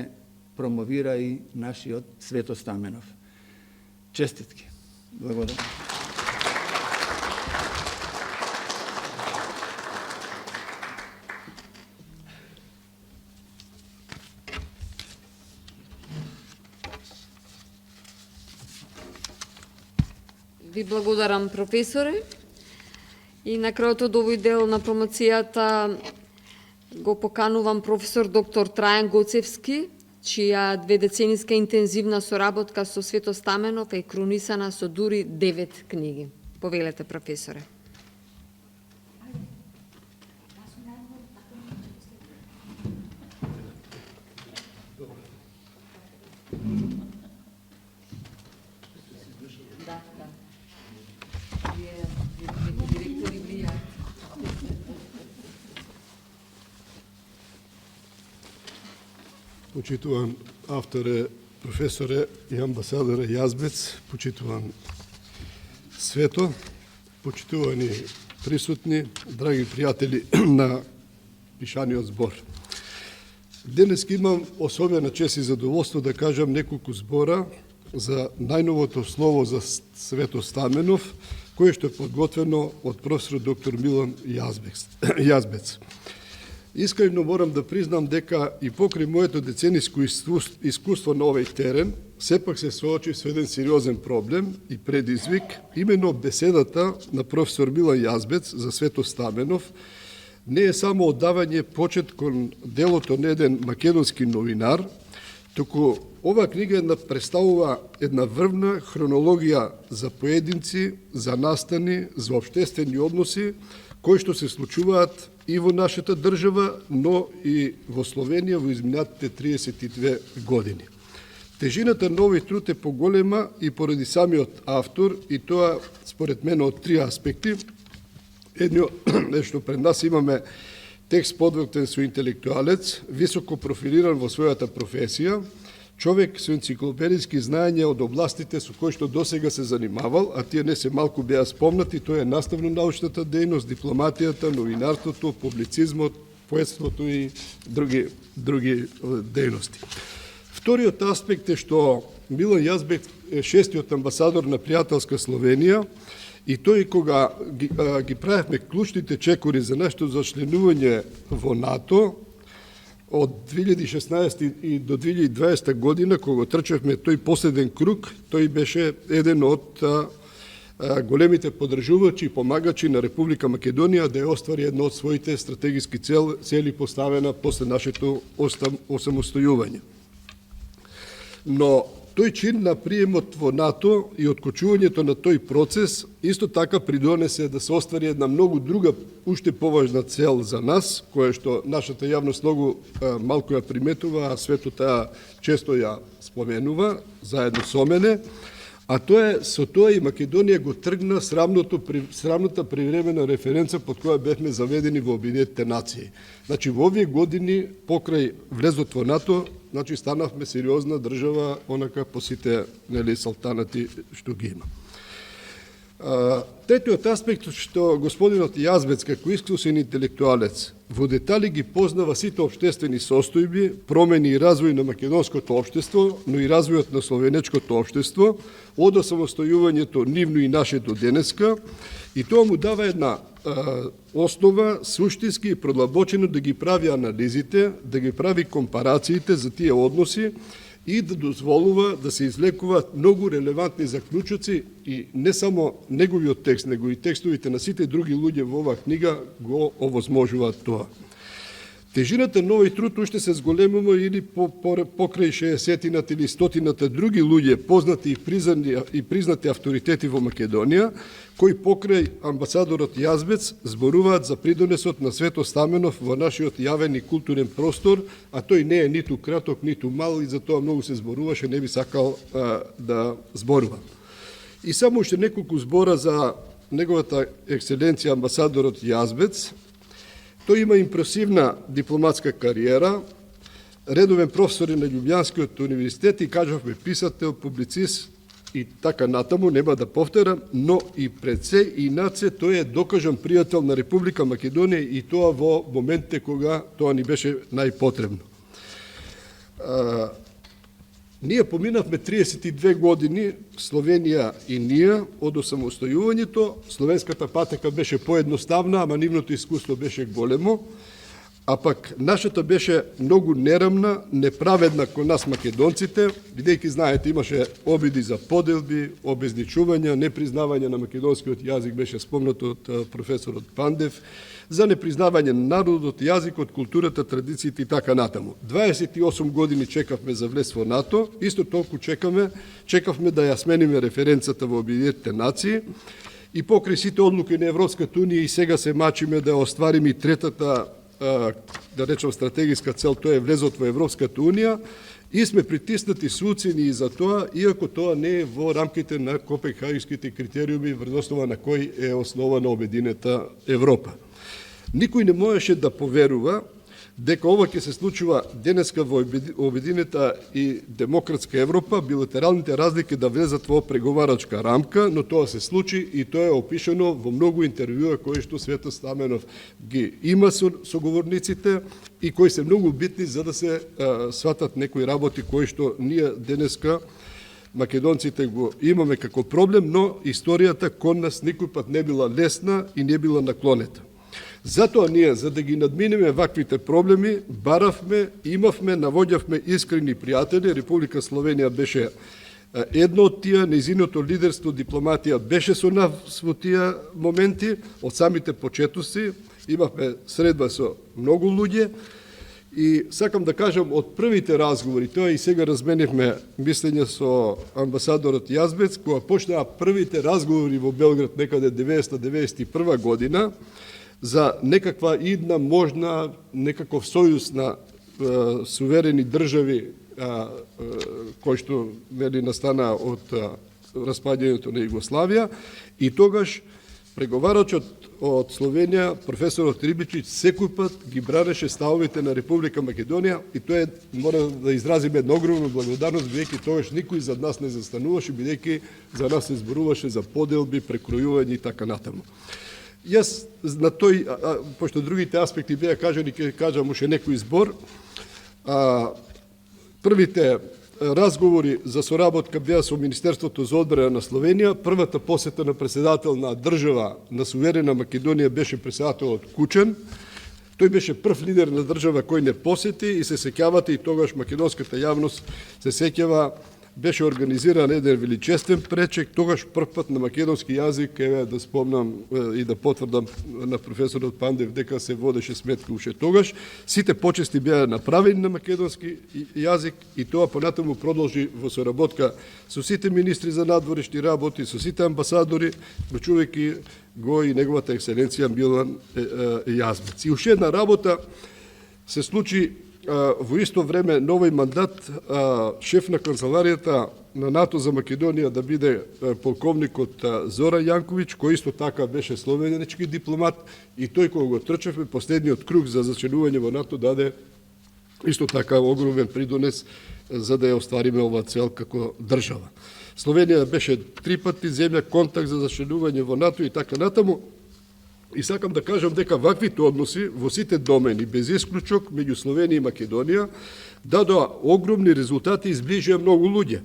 промовира и нашиот Свето Стаменов. Честитки. Благодарам. Ви благодарам, професоре. И на крајот од овој дел на промоцијата го поканувам професор доктор Трајан Гоцевски, чија дведецениска интензивна соработка со Свето Стаменов е кронисана со дури 9 книги. Повелете, професоре. Почитуван авторе, професоре и амбасадоре Јазбец, почитуван Свето, почитувани присутни, драги пријатели на пишаниот збор. Денес имам особена чест и задоволство да кажам неколку збора за најновото слово за Свето Стаменов, кое што е подготвено од професор доктор Милан Јазбец. Искрено морам да признам дека и покрај моето децениско искуство на овој терен, сепак се соочив со еден сериозен проблем и предизвик, именно беседата на професор Милан Јазбец за Свето Стаменов не е само оддавање почет кон делото на еден македонски новинар, туку оваа книга представува една врвна хронологија за поединци, за настани, за општествени односи, кои што се случуваат и во нашата држава, но и во Словенија во изминатите 32 години. Тежината на овој труд е поголема и поради самиот автор, и тоа според мене од три аспекти. Едно е што пред нас имаме текст подготвен со интелектуалец, високо профилиран во својата професија, човек со енциклопедиски знаења од областите со кои што досега се занимавал, а тие не се малку беа спомнати, тоа е наставно-научната дејност, дипломатијата, новинарството, публицизмот, поетството и други дејности. Вториот аспект е што Милан Јазбец е шестиот амбасадор на пријателска Словенија и тој кога ги правевме клучните чекори за нашето зачленување во НАТО, од 2016 и до 2020 година, кога трчавме тој последен круг, тој беше еден од големите поддржувачи и помагачи на Република Македонија да ја оствари една од своите стратегиски цели поставена после нашето осамостојување. Но тој чин на приемот во НАТО и откочувањето на тој процес исто така придонесе да се оствари една многу друга, уште поважна цел за нас, која што нашата јавност многу малку ја приметува, а Свето таа често ја споменува, заедно со мене, а тоа е, со тоа и Македонија го тргна срамната привремена референца под која бевме заведени во Обединетите нации. Значи, во овие години, покрај влезот во НАТО, значи, станавме сериозна држава, онака по сите салтанати што ги има. Третиот аспект што господинот Јазбец, како искусен интелектуалец, во детали ги познава сите општествени состојби, промени и развој на македонското општество, но и развојот на словенечкото општество, од осамостојувањето нивно и наше до денеска, и тоа му дава една основа суштински и продлабочено да ги прави анализите, да ги прави компарациите за тие односи и да дозволува да се излекуваат многу релевантни заклучоци и не само неговиот текст, него и текстовите на сите други луѓе во оваа книга го овозможуваат тоа. Тежината на овој труд уште се зголемува или покрај 60-тината или 100-тината други луѓе, познати и признати авторитети во Македонија, кои покрај амбасадорот Јазбец зборуваат за придонесот на Свето Стаменов во нашиот јавен и културен простор, а тој не е ниту краток, ниту мал и за тоа многу се зборуваше, не би сакал да зборувам. И само уште неколку збора за неговата екселенција амбасадорот Јазбец. Тој има импресивна дипломатска кариера, редовен професор на Љубљанскиот универзитет и кажавме писател, публицист и така натаму, нема да повторам, но и пред се и над се тој е докажан пријател на Република Македонија и тоа во моментите кога тоа ни беше најпотребно. Ние поминавме 32 години, Словенија и ние, од осамостојувањето. Словенската патека беше поедноставна, ама нивното искуство беше големо, а пак нашата беше многу нерамна, неправедна кон нас македонците, бидејќи знаете имаше обиди за поделби, обезничувања, непризнавање на македонскиот јазик беше спомнато од професорот Пандев, за непризнавање на народот, јазикот, културата, традициите и така натаму. 28 години чекавме за влез во НАТО, исто толку чекавме да ја смениме референцата во Обединетите нации и покрај сите одлуки на Европската унија и сега се мачиме да оствариме и третата, да речем, стратегиска цел, тоа е влезот во Европската унија и сме притиснати суцени и за тоа, иако тоа не е во рамките на Копенхагенските критериуми врз основа на кој е основана Обединета Европа. Никој не можеше да поверува дека ова ќе се случува денеска во Обединета и демократска Европа, билатералните разлики да влезат во преговарачка рамка, но тоа се случи и тоа е опишано во многу интервјуа кои што Свето Стаменов ги има со соговорниците и кои се многу битни за да се сватат некои работи кои што ние денеска македонците го имаме како проблем, но историјата кон нас никој пат не била лесна и не била наклонета. Затоа ние, за да ги надминеме ваквите проблеми, баравме, имавме, навоѓавме искрени пријатели. Република Словенија беше едно од тие, нејзиното лидерство, дипломатија беше со нас во тие моменти, од самите почетоци, имавме средба со многу луѓе и сакам да кажам од првите разговори, тоа и сега разменивме мислење со амбасадорот Јазбец, кога почнаа првите разговори во Белград некаде 1991 година, за некаква идна можна, некаков сојуз на суверени држави кој што настана од распаѓањето на Југославија и тогаш преговарачот од Словенија, професорот Рибичиќ, секој пат ги бранеше ставовите на Република Македонија и тоа е, мора да изразиме една огромна благодарност, бидејќи тогаш никој за нас не застануваше, бидејќи за нас се зборуваше за поделби, прекројување и така натаму. Јас на тој, пошто другите аспекти беа кажани, ќе кажам уште некој збор. Првите разговори за соработка беа со Министерството за одбрана на Словенија. Првата посета на председател на држава на суверена Македонија беше председателот Кучан. Тој беше прв лидер на држава кој не посети и се сеќавате и тогаш македонската јавност се сеќава, беше организиран еден величествен пречек, тогаш прв пат на македонски јазик, еве да спомнам и да потврдам на професорот Пандев дека се водеше сметка уште тогаш. Сите почести беа направени на македонски јазик и тоа понатаму продолжи во соработка со сите министри за надворешни работи, со сите амбасадори, вклучувајќи го и неговата екселенција Милан Јазбец. И уште една работа се случи во исто време новој мандат, шеф на канцеларијата на НАТО за Македонија да биде полковникот Зора Јанковиќ, кој исто така беше словенечки дипломат и тој кога го трчавме последниот круг за зачленување во НАТО даде исто така огромен придонес за да ја оствариме оваа цел како држава. Словенија беше 3 пати земја контакт за зачленување во НАТО и така натаму. И сакам да кажам дека ваквите односи во сите домени, без исклучок, меѓу Словенија и Македонија, дадоа огромни резултати и изближија многу луѓе.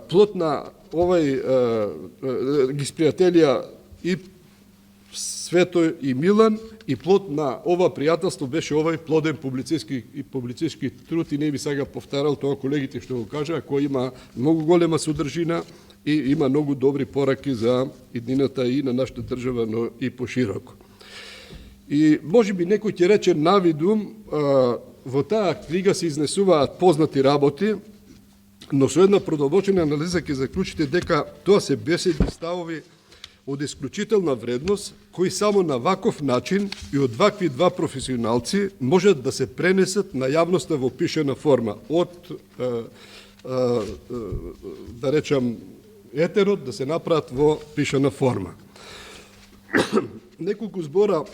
Плод на овај ги спријателија и Свето и Милан и плод на ова пријателство беше овај плоден публицистски труд и не би сега повторал тоа колегите што го кажаа, кој има многу голема содржина и има многу добри пораки за иднината и на нашата држава, но и пошироко. И може би некој ќе рече навидум, во таа книга се изнесуваат познати работи, но со една продолбочена анализа ќе заклучите дека тоа се беседни ставови од исклучителна вредност, кои само на ваков начин и од вакви два професионалци можат да се пренесат на јавноста во пишена форма, од, да речам, етерот да се направат во пишена форма. Неколку збора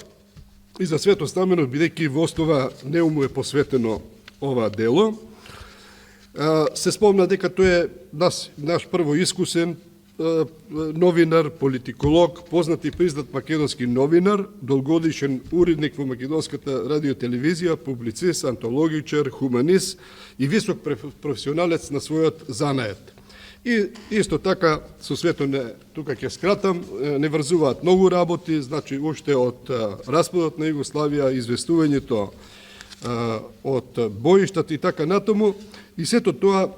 и за Свето Стаменов, бидејќи во основа неуму е посветено ова дело. Се спомна дека тој е наш прво искусен новинар, политиколог, познат и признат македонски новинар, долгогодишен уредник во македонската радиотелевизија, публицист, антологичар, хуманист и висок професионалец на својот занает. И исто така, со свето тука ќе скратам, не врзуваат многу работи, значи уште од распадот на Југославија, известувањето од боиштата и така натаму, и сето тоа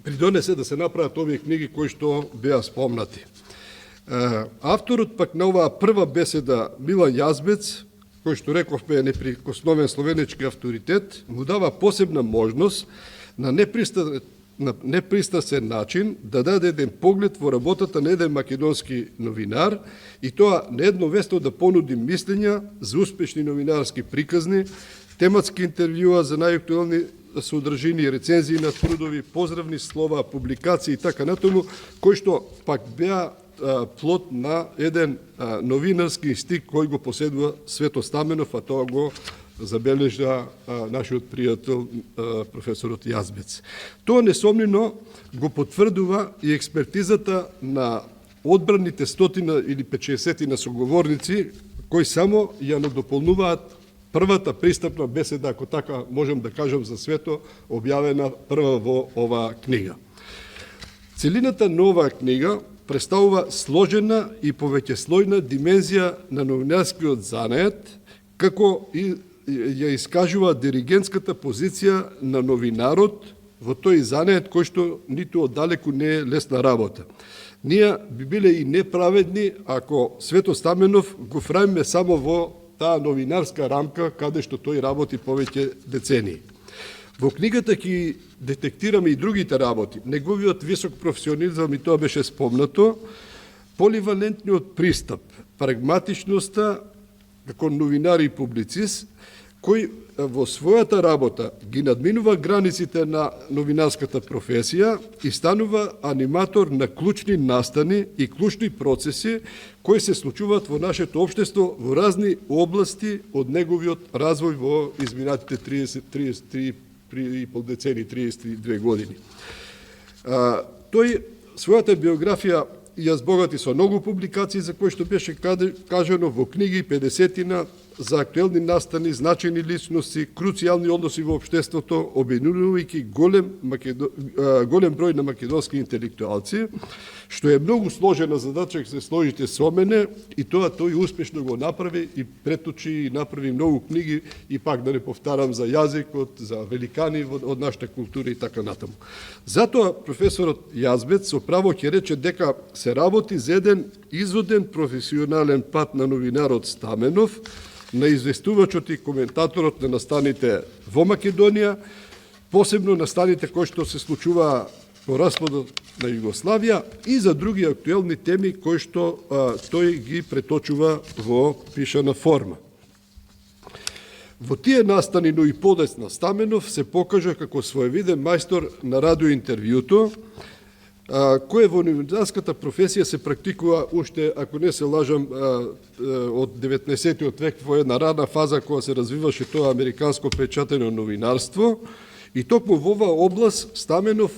придонесе да се направат овие книги кои што беа спомнати. Авторот пак на оваа прва беседа, Милан Јазбец, кој што рековме е неприкосновен словенички авторитет, му дава посебна можност на непристрасен начин да даде еден поглед во работата на еден македонски новинар и тоа неедновесно да понуди мислења за успешни новинарски приказни, тематски интервјуа за најактуелни содржини, рецензии на трудови, поздравни слова, публикации и така натаму, кои што пак беа плод на еден новинарски инстинкт кој го поседува Свето Стаменов, а тоа го забележа нашиот пријател професорот Јазбец. Тоа несомнено го потврдува и експертизата на одбраните 100 или 50 на соговорници кои само ја надополнуваат првата пристапна беседа, ако така можем да кажем за Свето, објавена прва во оваа книга. Целината на оваа книга представува сложена и повеќеслојна димензија на новинарскиот занает, како и ја искажува диригентската позиција на новинарот во тој занает кој што ниту оддалеку не е лесна работа. Ние би биле и неправедни ако Свето Стаменов го фрајме само во таа новинарска рамка каде што тој работи повеќе децении. Во книгата ќе детектираме и другите работи. Неговиот висок професионализам, и тоа беше спомнато, поливалентниот пристап, прагматичноста како новинар и публицист, кој во својата работа ги надминува границите на новинарската професија и станува аниматор на клучни настани и клучни процеси кои се случуваат во нашето општество во разни области од неговиот развој во изминатите 33,5 децени, 32 години. Тој својата биографија ја збогати со многу публикации за кои што беше кажано во книги 50-тина за актуелни настани, значајни личности, круцијални односи во општеството, обединувајќи голем број на македонски интелектуалци, што е многу сложена задача, се сложите со мене, и тоа тој успешно го направи и преточи и направи многу книги, и пак да не повтарам за јазикот, за великани од нашата култура и така натаму. Затоа професорот Јазбец со право ќе рече дека се работи за еден изводен професионален пат на новинарот Стаменов, на известувачот и коментаторот на настаните во Македонија, посебно настаните кои што се случува по распадот на Југославија и за други актуелни теми кои што тој ги преточува во пишана форма. Во тие настани, но и подесна, Стаменов се покажа како своевиден мајстор на радиоинтервјуто, кој во новинарската професија се практикува уште, ако не се лажам, од 19. век во една рана фаза која се развиваше тоа американско печатено новинарство, и токму во оваа област Стаменов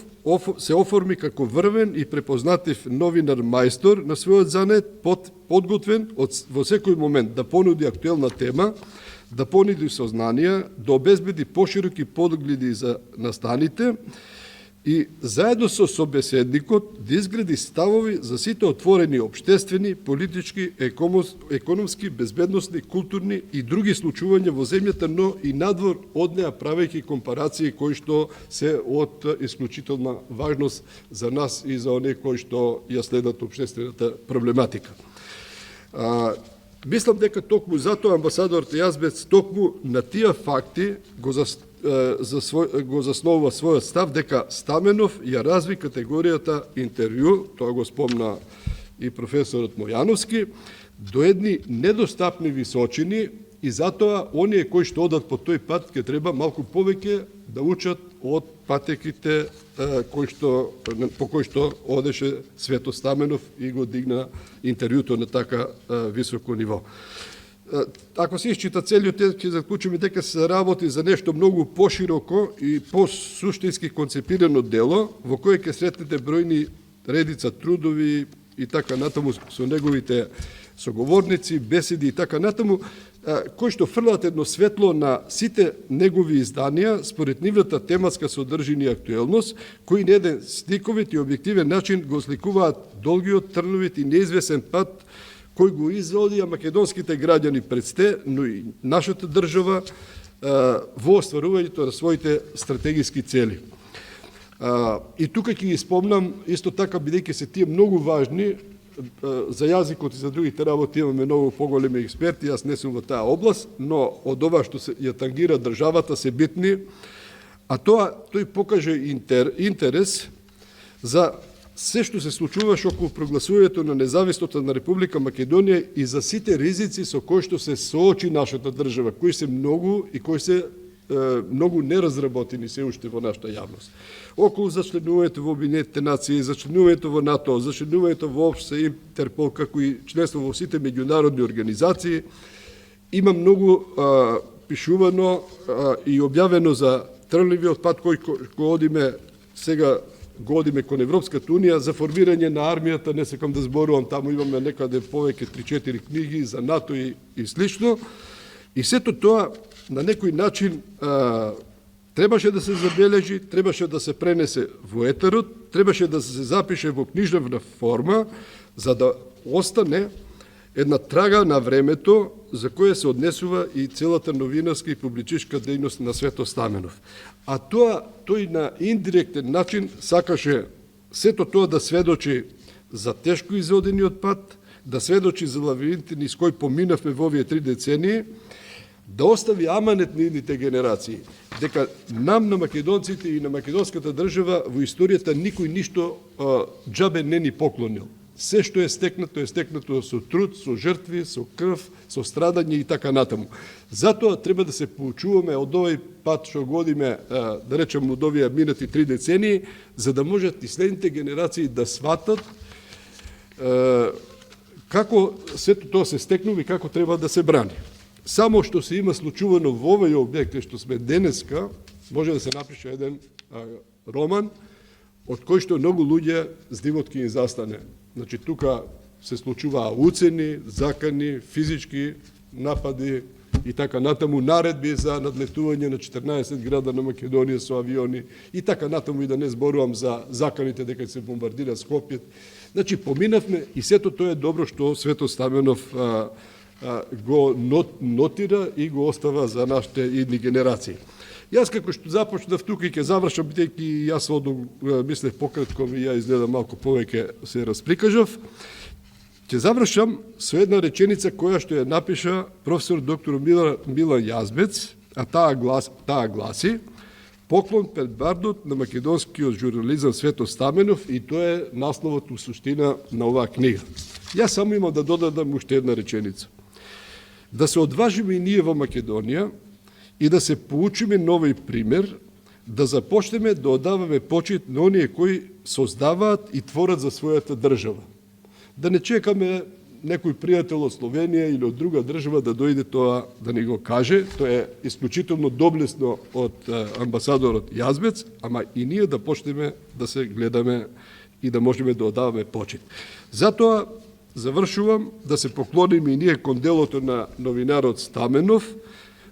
се оформи како врвен и препознатив новинар мајстор на својот занет, подготвен во секој момент да понуди актуелна тема, да понуди сознанија, да обезбеди пошироки погледи за настаните и заедно со собеседникот да изгради ставови за сите отворени општествени, политички, економски, безбедносни, културни и други случувања во земјата, но и надвор од неа, правејќи компарации кои што се од исклучителна важност за нас и за оние кои што ја следат општествената проблематика. Мислам дека токму затоа амбасадорот Јазбец токму на тие факти го заснова својот став дека Стаменов ја разви категоријата интервју, тоа го спомна и професорот Мојановски, до едни недостапни височини и затоа оние кои што одат по тој пат ќе треба малку повеќе да учат од патеките по кои што одеше Свето Стаменов и го дигна интервјуто на така високо ниво. Ако се исчита целиот текст, ќе заклучиме дека се работи за нешто многу пошироко и посуштински концепирано дело, во кое ќе сретнете бројни редица трудови и така натаму со неговите соговорници, беседи и така натаму, кои што фрлат едно светло на сите негови изданија според нивната тематска содржина и актуелност, кои на еден сликовит и објективен начин го сликуваат долгиот, трновит и неизвесен пат кој го изводија македонските граѓани пред сте, но и нашата држава во остварувањето на своите стратегиски цели. И тука ќе ги спомнам, исто така, бидејќи се тие многу важни, за јазикот и за другите работи имаме многу поголеми експерти, јас не сум во таа област, но од ова што ја тангира државата се битни, а тој покаже интерес за се што се случуваше околу прогласувањето на независноста на Република Македонија и за сите ризици со кои што се соочи нашата држава, кои се многу и кои се многу неразработени се уште во нашата јавност. Околу зачленувањето во Обединетите нации, зачленувањето во НАТО, зачленувањето во ОПС, Интерпол, како и членство во сите меѓународни организации, има многу пишувано и објавено за трливиот пат кој одиме сега го одиме кон Европската унија за формирање на армијата, не сакам да зборувам, таму имаме некаде повеќе 3-4 книги за НАТО и слично. И сето тоа на некој начин требаше да се забележи, требаше да се пренесе во етерот, требаше да се запише во книжевна форма, за да остане една трага на времето за која се однесува и целата новинарска и публичишка дејност на Свето Стаменов. А тој на индиректен начин сакаше сето тоа да сведочи за тешко изодениот пат, да сведочи за лавините низ кој поминавме во овие 3 децении, да остави аманет на идните генерации, дека нам на македонците и на македонската држава во историјата никој ништо џабе не ни поклонил. Се што е стекнато со труд, со жртви, со крв, со страдање и така натаму. Затоа треба да се поучуваме од овој пат што годиме, да речем, од овие минати 3 децении, за да можат и следните генерации да сватат како сето тоа се стекнува и како треба да се брани. Само што се има случувано во овој објект што сме денеска, може да се напише еден роман од кој што многу луѓе здивот ќе им застане. Значи, тука се случуваа уцени, закани, физички напади и така натаму, наредби за надлетување на 14 града на Македонија со авиони и така натаму, и да не зборувам за заканите дека се бомбардира Скопје. Значи, поминавме и сето тоа е добро што Свето Стаменов го нотира и го остава за нашите идни генерации. Јас како што започнав тука и ќе завршам, бидејќи јас мислев пократко и ја изгледа малку повеќе се расприкажав, ќе завршам со една реченица која што ја напиша професор доктор Милан Јазбец, а таа гласи: поклон пред бардот на македонскиот журнализам Свето Стаменов, и тоа е насловот у суштина на оваа книга. Јас само имам да додадам уште една реченица. Да се одважиме и ние во Македонија и да се поучиме новој пример, да започнеме да одаваме почит на оние кои создаваат и творат за својата држава. Да не чекаме некој пријател од Словенија или од друга држава да дојде тоа да ни го каже, тоа е исклучително доблесно од амбасадорот Јазбец, ама и ние да почнеме да се гледаме и да можеме да одаваме почит. Затоа завршувам да се поклониме и ние кон делото на новинарот Стаменов,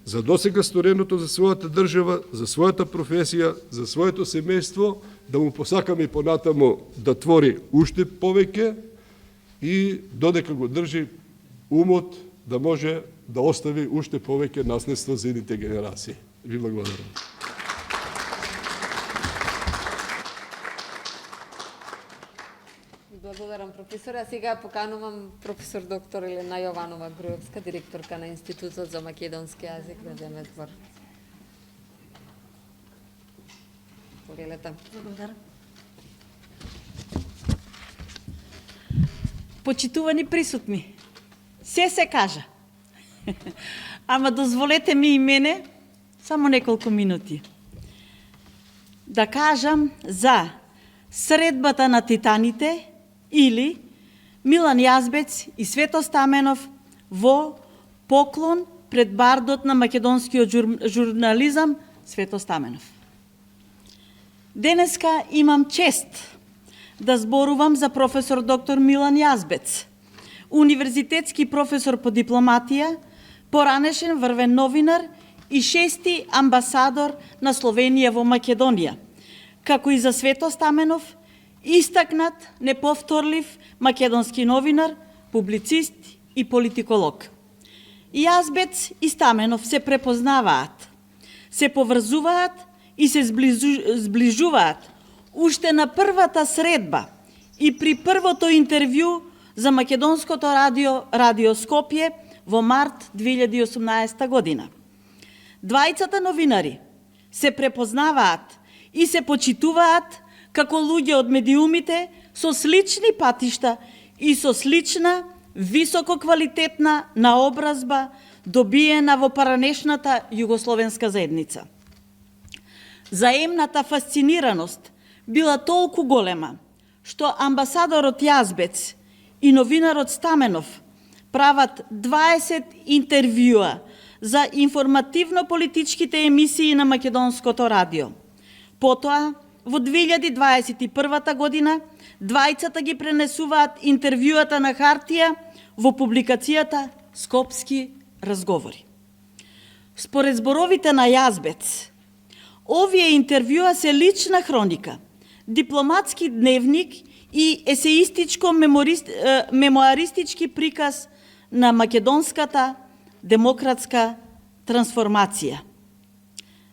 за досега стореното за својата држава, за својата професија, за своето семејство, да му посакаме и понатаму да твори уште повеќе и додека го држи умот да може да остави уште повеќе наследство за идните генерации. Ви благодарам. Благодарам, професоре. А сега поканувам професор доктор Елена Јованова Груевска, директорка на Институтот за македонски јазик, да земе збор. Елета. Благодарам. Почитувани присутни, се кажа. Ама дозволете ми и мене само неколку минути да кажам за средбата на титаните или Милан Јазбец и Свето Стаменов во поклон пред бардот на македонскиот журнализам Свето Стаменов. Денеска имам чест да зборувам за професор доктор Милан Јазбец, универзитетски професор по дипломатија, поранешен врвен новинар и 6-ти амбасадор на Словенија во Македонија, како и за Свето Стаменов, истакнат, неповторлив македонски новинар, публицист и политиколог. Јазбец и Стаменов се препознаваат, се поврзуваат и се зближуваат уште на првата средба и при првото интервју за македонското радио Скопје во март 2018 година. Двајцата новинари се препознаваат и се почитуваат како луѓе од медиумите со слични патишта и со слична висококвалитетна наобразба добиена во поранешната југословенска заедница. Заемната фасцинираност била толку голема, што амбасадорот Јазбец и новинарот Стаменов прават 20 интервјуа за информативно-политичките емисии на македонското радио. Потоа, во 2021 година, двајцата ги пренесуваат интервјуата на хартија во публикацијата Скопски разговори. Според зборовите на Јазбец, овие интервјуа се лична хроника, дипломатски дневник и есеистичко-мемуаристички приказ на македонската демократска трансформација.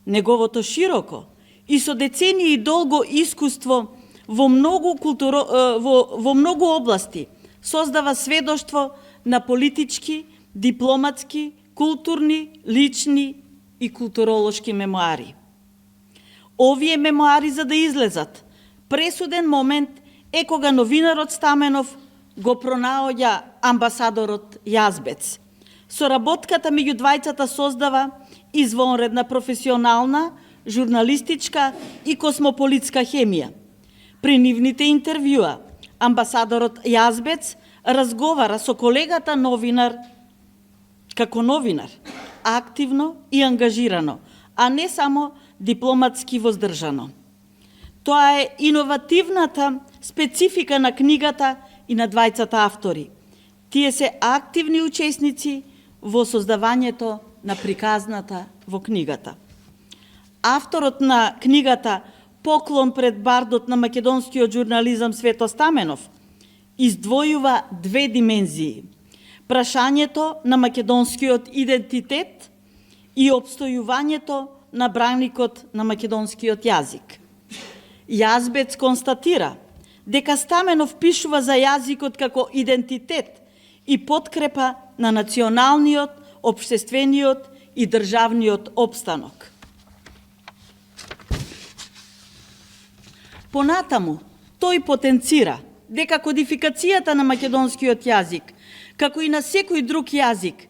Неговото широко и со децении долго искуство во многу области создава сведоштво на политички, дипломатски, културни, лични и културолошки мемуари. Овие мемуари за да излезат, пресуден момент е кога новинарот Стаменов го пронаоѓа амбасадорот Јазбец. Соработката меѓу двајцата создава извонредна професионална, журналистичка и космополитска хемија. При нивните интервјуа, амбасадорот Јазбец разговара со колегата новинар како новинар, активно и ангажирано, а не само дипломатски воздржано. Тоа е иновативната специфика на книгата и на двајцата автори. Тие се активни учесници во создавањето на приказната во книгата. Авторот на книгата Поклон пред бардот на македонскиот журнализам Свето Стаменов издвојува две димензии: прашањето на македонскиот идентитет и обстојувањето на браникот на македонскиот јазик. Јазбец констатира дека Стаменов пишува за јазикот како идентитет и подкрепа на националниот, општествениот и државниот опстанок. Понатаму, тој потенцира дека кодификацијата на македонскиот јазик, како и на секој друг јазик,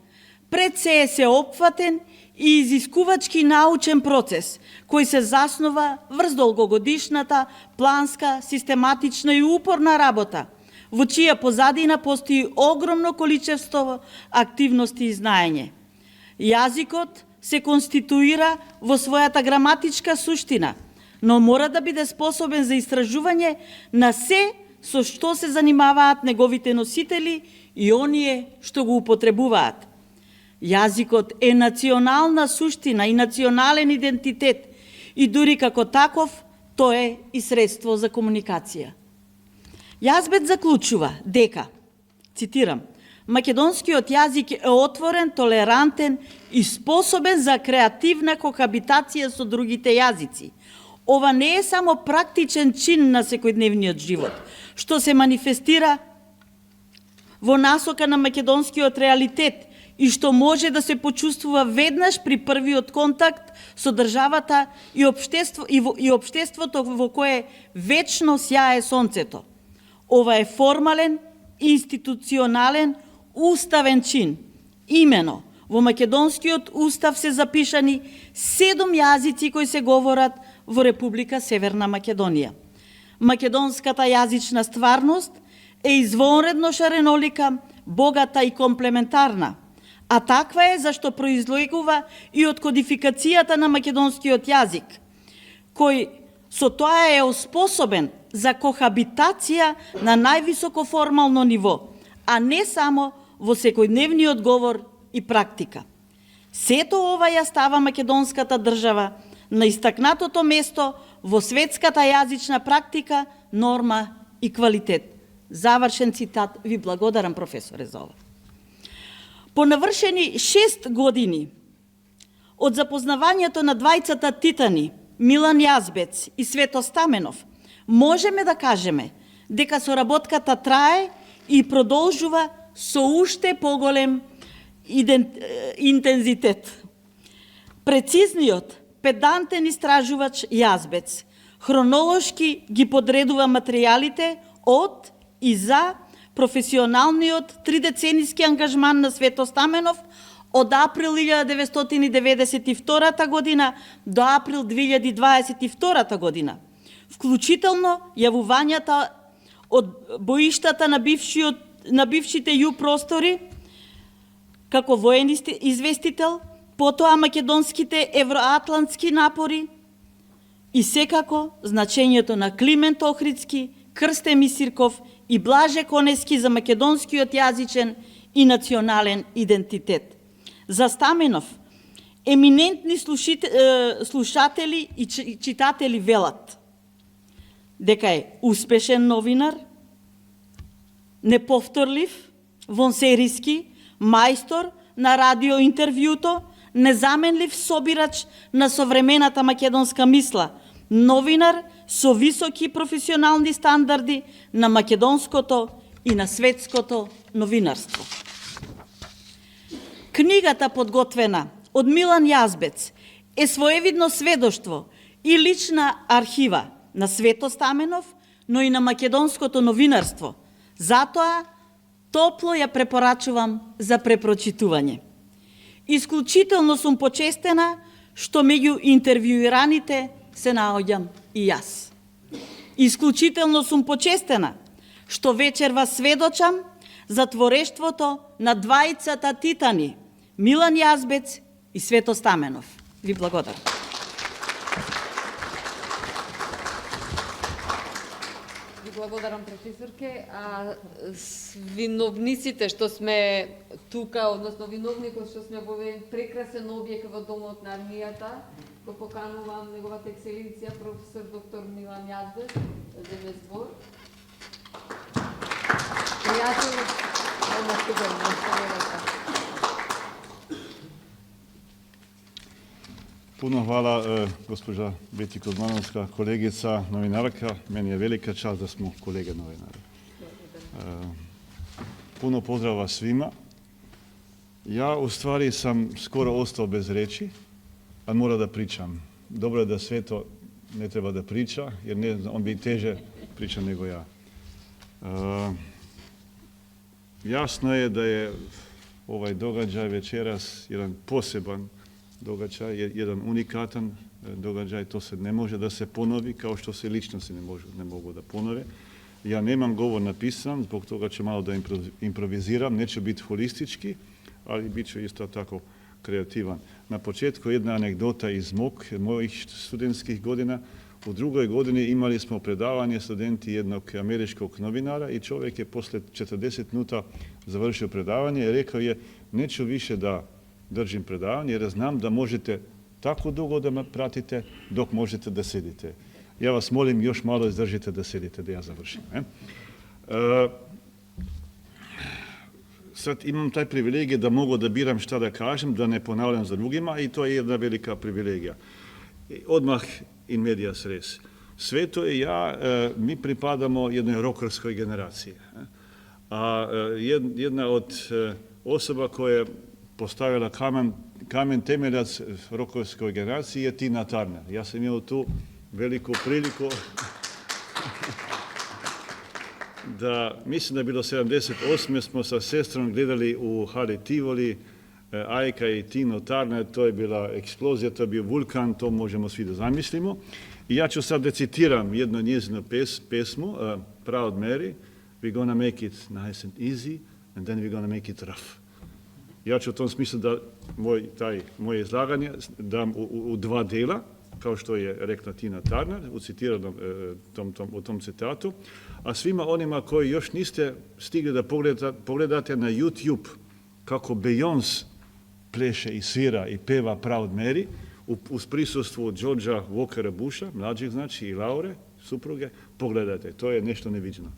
пред се е сеопфатен и изискувачки научен процес, кој се заснова врз долгогодишната, планска, систематична и упорна работа, во чија позадина постои огромно количество активности и знаење. Јазикот се конституира во својата граматичка суштина, но мора да биде способен за истражување на се со што се занимаваат неговите носители и оние што го употребуваат. Јазикот е национална суштина и национален идентитет и дури како таков тој е и средство за комуникација. Јазбец заклучува дека, цитирам, македонскиот јазик е отворен, толерантен и способен за креативна кохабитација со другите јазици. Ова не е само практичен чин на секојдневниот живот, што се манифестира во насока на македонскиот реалитет и што може да се почувствува веднаш при првиот контакт со државата и општеството во кое вечно сјае сонцето. Ова е формален, институционален, уставен чин. Имено, во македонскиот устав се запишани 7 јазици кои се говорат во Република Северна Македонија. Македонската јазична стварност е извонредно шаренолика, богата и комплементарна, а таква е зашто произлегува и од кодификацијата на македонскиот јазик, кој со тоа е способен за кохабитација на највисоко формално ниво, а не само во секојдневниот говор и практика. Сето ова ја става македонската држава на истакнатото место во светската јазична практика, норма и квалитет. Завршен цитат. Ви благодарам, професоре, за ова. По навршени 6 години од запознавањето на двајцата титани, Милан Јазбец и Свето Стаменов, можеме да кажеме дека соработката трае и продолжува со уште поголем интензитет. Прецизниот, педантен истражувач Јазбец хронолошки ги подредува материјалите од и за професионалниот 3-деценијски ангажман на Свето Стаменов од април 1992 година до април 2022 година, вклучително јавувањата од боиштата на бившите ју простори како воен известител, потоа македонските евроатлантски напори и секако значењето на Климент Охридски, Крсте Мисирков и Блаже Конески за македонскиот јазичен и национален идентитет. За Стаменов, еминентни слушатели и читатели велат дека е успешен новинар, неповторлив, вонсериски, мајстор на радиоинтервјуто, незаменлив собирач на современата македонска мисла, новинар со високи професионални стандарди на македонското и на светското новинарство. Книгата подготвена од Милан Јазбец е своевидно сведоштво и лична архива на Свето Стаменов, но и на македонското новинарство. Затоа топло ја препорачувам за препрочитување. Исклучително сум почестена што меѓу интервјуираните се наоѓам и јас. Исклучително сум почестена што вечерва сведочам за творештвото на двајцата титани Милан Јазбец и Свето Стаменов. Ви благодарам. Ви благодарам, професорке. Виновниците што сме тука, односно виновникот што сме во овој прекрасен објект во Домот на армијата, го поканувам неговата екселенција професор доктор Милан Јазбец да земе збор. Пријател на Македонија. Puno hvala, gospođa Beti Kozmanovska, kolegica, novinarka. Meni je velika čast da smo kolege novinari. Puno pozdrava svima. Ja u stvari sam skoro ostao bez reči, a mora da pričam. Dobro je da Sveto ne treba da priča, jer ne znam, on bi teže priča nego ja. Jasno je da je ovaj događaj večeras jedan poseban događaj, jedan unikatan događaj, to se ne može da se ponovi, kao što se ličnosti ne mogu da ponove. Ja nemam govor napisan, zbog toga ću malo da improviziram, neću biti holistički, ali bit ću isto tako kreativan. Na početku jedna anegdota iz mojih studentskih godina. U drugoj godini imali smo predavanje studenti jednog američkog novinara i čovjek je posle 40 minuta završio predavanje i rekao je neću više da držim predavanje jer znam da možete tako dugo da me pratite dok možete da sedite. Ja vas molim još malo izdržite da sedite da ja završim. Sad imam taj privilegij da mogu da biram šta da kažem, da ne ponavljam za drugima i to je jedna velika privilegija. Odmah in medias res. Sveto i ja, mi pripadamo jednoj rokerskoj generaciji. A jedna od osoba koja je postavila kamen temeljac rokerskoj generaciji je Tina Turner. Ja sam imao tu veliku priliku da, mislim da je bilo 78. smo sa sestrom gledali u hali Tivoli Ajka i Tino Turner, to je bila eksplozija, to je bio vulkan, to možemo svi da zamislimo. I ja ću sad da citiram jednu njezinu pesmu, Proud Mary, we're gonna make it nice and easy, and then we're gonna make it rough. Ja ću u tom smislu da moje izlaganje dam u dva dela, kao što je rekla Tina Turner, u citiranom u tom citatu, a svima onima koji još niste stigli da pogledate na YouTube kako Beyoncé pleše i svira i peva Proud Mary, uz prisustvu Georgea Walkera Busha, mlađih znači, i Laure, supruge, pogledajte, to je nešto neviđeno.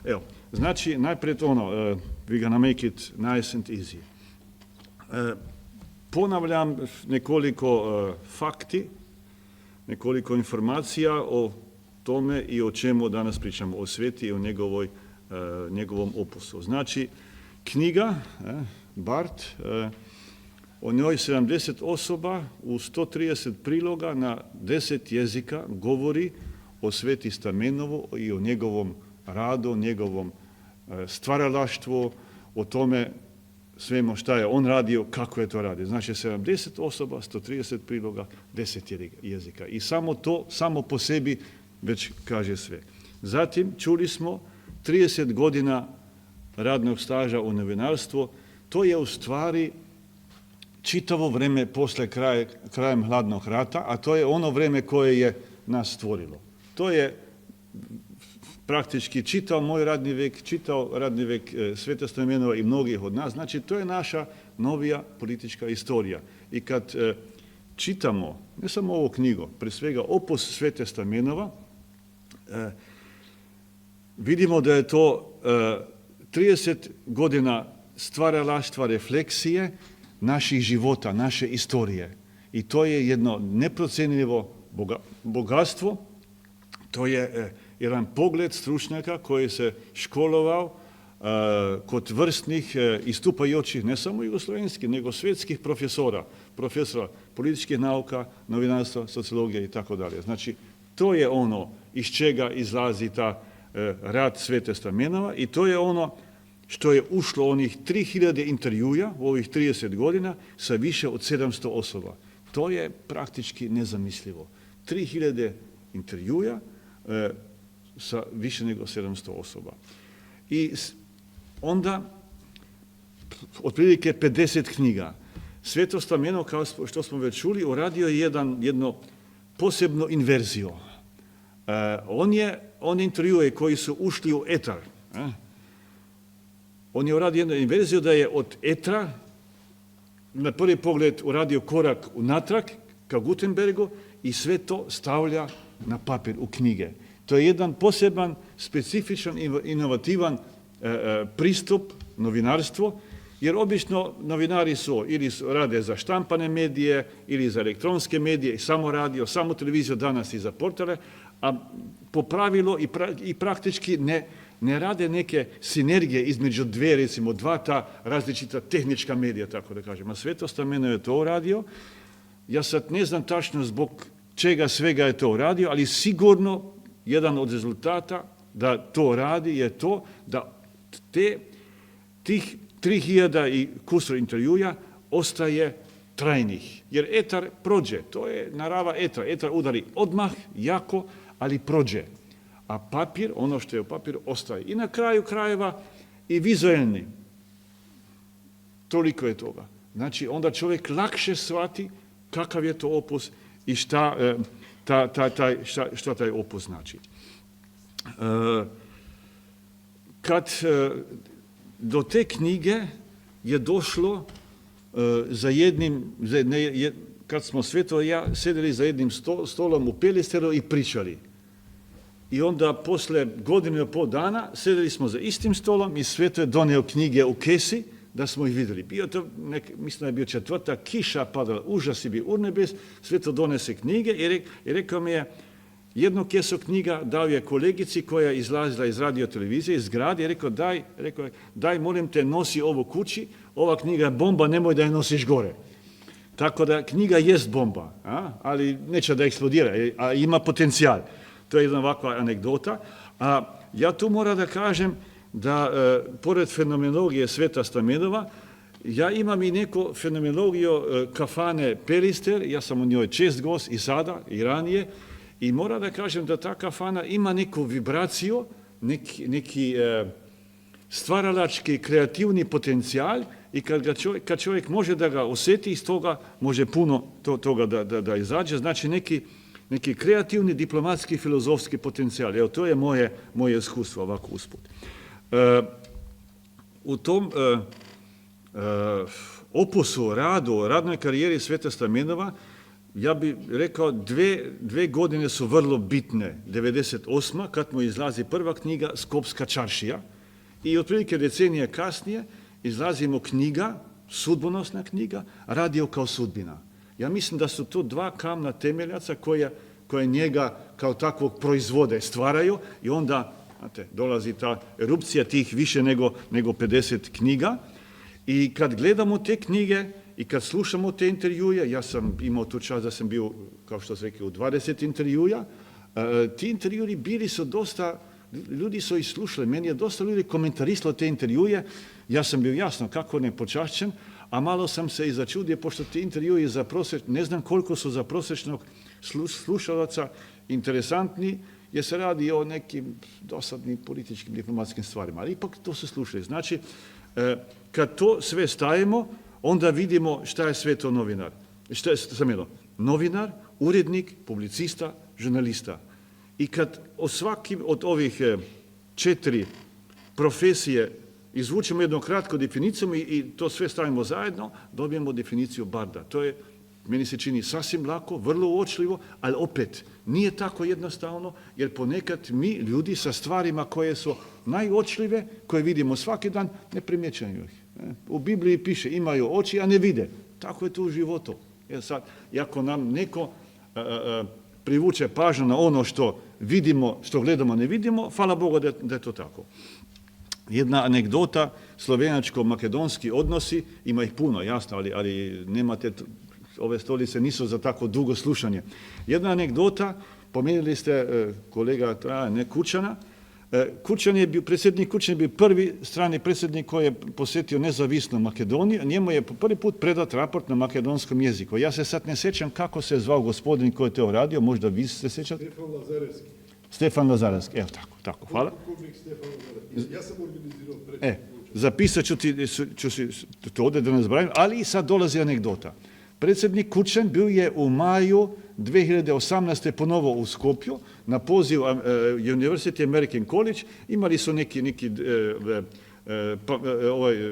Evo, znači, najpred we're gonna make it nice and easy. Ponavljam nekoliko fakti, nekoliko informacija o tome i o čemu danas pričamo, o sveti i o njegovom opusu. Znači, knjiga, Bart, o njoj 70 osoba u 130 priloga na 10 jezika govori o Sveti Stamenovu i o njegovom radu, njegovom stvaralaštvu, o tome svemu šta je on radio, kako je to radio. Znači 70 osoba, 130 priloga, 10 jezika. I samo po sebi već kaže sve. Zatim čuli smo 30 godina radnog staža u novinarstvu. To je u stvari čitavo vreme posle krajem hladnog rata, a to je ono vreme koje je nas stvorilo. To je praktički čitao moj radni vek, čitao radni vek Sveta Stamenova i mnogih od nas. Znači, to je naša novija politička istorija. I kad čitamo, ne samo ovu knjigu, pre svega opus Svete Stamenova, vidimo da je to 30 godina stvaralaštva, refleksije naših života, naše istorije. I to je jedno neprocenljivo bogatstvo, to je jedan pogled stručnjaka koji se školovao kod vrstnih istupajućih, ne samo jugoslovenskih, nego svjetskih profesora političkih nauka, novinarstva, sociologije i tako dalje. Znači, to je ono iz čega izlazi ta rad Svete Stamenova i to je ono što je ušlo onih 3000 intervjuja u ovih 30 godina sa više od 700 osoba. To je praktički nezamislivo. 3000 intervjuja sa više nego 700 osoba. I onda, otprilike 50 knjiga. Sveto Stamenov, kao što smo već čuli, uradio je jedno posebno inverziju. On intervjuje koji su ušli u etar. On je uradio jednu inverziju da je od etra na prvi pogled uradio korak unatrag ka Gutenbergu i sve to stavlja na papir u knjige. To je jedan poseban, specifičan, inovativan pristup novinarstvu, jer obično novinari ili rade za štampane medije ili za elektronske medije i samo radio, samo televiziju danas i za portale, a po pravilu i praktički ne rade neke sinergije između dva ta različita tehnička medija, tako da kažem. A Sveto Stamenov je to uradio. Ja sad ne znam tačno zbog čega svega je to uradio, ali sigurno jedan od rezultata da to radi je to da tih 3000 i kusur intervjuja ostaje trajnih. Jer etar prođe, to je narava etra. Etar udari odmah, jako, ali prođe. A papir, ono što je u papiru, ostaje. I na kraju krajeva i vizualni. Toliko je toga. Znači, onda čovjek lakše shvati kakav je to opus i šta taj opus znači. Kad do te knjige je došlo kad smo Sveto i ja sedeli za jednim stolom u Pelisteru i pričali. I onda posle 1.5 dana sedeli smo za istim stolom i Sveto je donio knjige u kesi da smo ih vidjeli. Mislim da je bio četvrtak, kiša padala, užasi bi urbes, Sveto donese knjige i rekao mi je, jednu kesu knjiga dao je kolegici koja je izlazila iz radio televizije, iz grada i rekao, daj molim te, nosi ovo kući, ova knjiga je bomba, nemoj da je nosiš gore. Tako da knjiga jest bomba, ali neće da eksplodira, a ima potencijal. To je jedna ovakva anegdota. A ja tu moram da kažem da, pored fenomenologije Sveta Stamenova, ja imam i neku fenomenologiju kafane Perister, ja sam u njoj čest gost i sada, i ranije, i moram da kažem da ta kafana ima neku vibraciju, neki stvaralački, kreativni potencijal i kad čovjek može da ga osjeti, iz toga može puno toga da izađe, znači neki kreativni, diplomatski, filozofski potencijal. Evo, to je moje iskustvo ovako usput. U tom opusu, radnoj karijeri Sveta Stamenova, ja bih rekao, dve godine su vrlo bitne. 98. kad mu izlazi prva knjiga Skopska čaršija i otprilike decenije kasnije izlazimo knjiga, sudbonosna knjiga, Radio kao sudbina. Ja mislim da su to dva kamna temeljaca koje njega kao takvog proizvode, stvaraju i onda dolazi ta erupcija tih više nego 50 knjiga. I kad gledamo te knjige i kad slušamo te intervjuje, ja sam imao tu čast da sam bio, kao što sam rekao, u 20 intervjuja, ti intervjuri bili su dosta, ljudi su ih slušali, meni je dosta ljudi komentarisalo te intervjuje, ja sam bio jasno kako ne počašćen, a malo sam se i začudio, pošto ti intervjui za ne znam koliko su za prosječnog slušalaca interesantni, jer se radi o nekim dosadnim političkim diplomatskim stvarima, ali ipak to se slušali. Znači, kad to sve stavimo, onda vidimo šta je sve to novinar. Šta je novinar, urednik, publicista, žurnalista. I kad o svakim od ovih 4 profesije izvučemo jednu kratku definiciju i to sve stavimo zajedno, dobijemo definiciju barda. To je, meni se čini sasvim lako, vrlo uočljivo, ali opet nije tako jednostavno, jer ponekad mi, ljudi sa stvarima koje su najuočljive, koje vidimo svaki dan, ne primjećujemo ih. U Bibliji piše, imaju oči, a ne vide. Tako je to u životu. Jer sad, ako nam neko privuče pažnju na ono što vidimo, što gledamo, ne vidimo, hvala Bogu da je to tako. Jedna anegdota, slovenačko-makedonski odnosi, ima ih puno, jasno, ali nemate, ove stolice nisu za tako dugo slušanje. Jedna anegdota, pomenuli ste kolega Kučana, predsjednik Kučan je bio prvi strani predsjednik koji je posjetio nezavisnu Makedoniju, njemu je po prvi put predat raport na makedonskom jeziku. Ja se sad ne sjećam kako se zvao gospodin koji je to radio, možda vi se sjećate? Stefan Lazarevski, evo tako, hvala. Ja sam organizirao zapisat ću si to ovdje da ne zaboravim, ali i sad dolazi anegdota. Predsjednik Kučan bio je u maju 2018. ponovo u Skopju na poziv University American College, imali su neki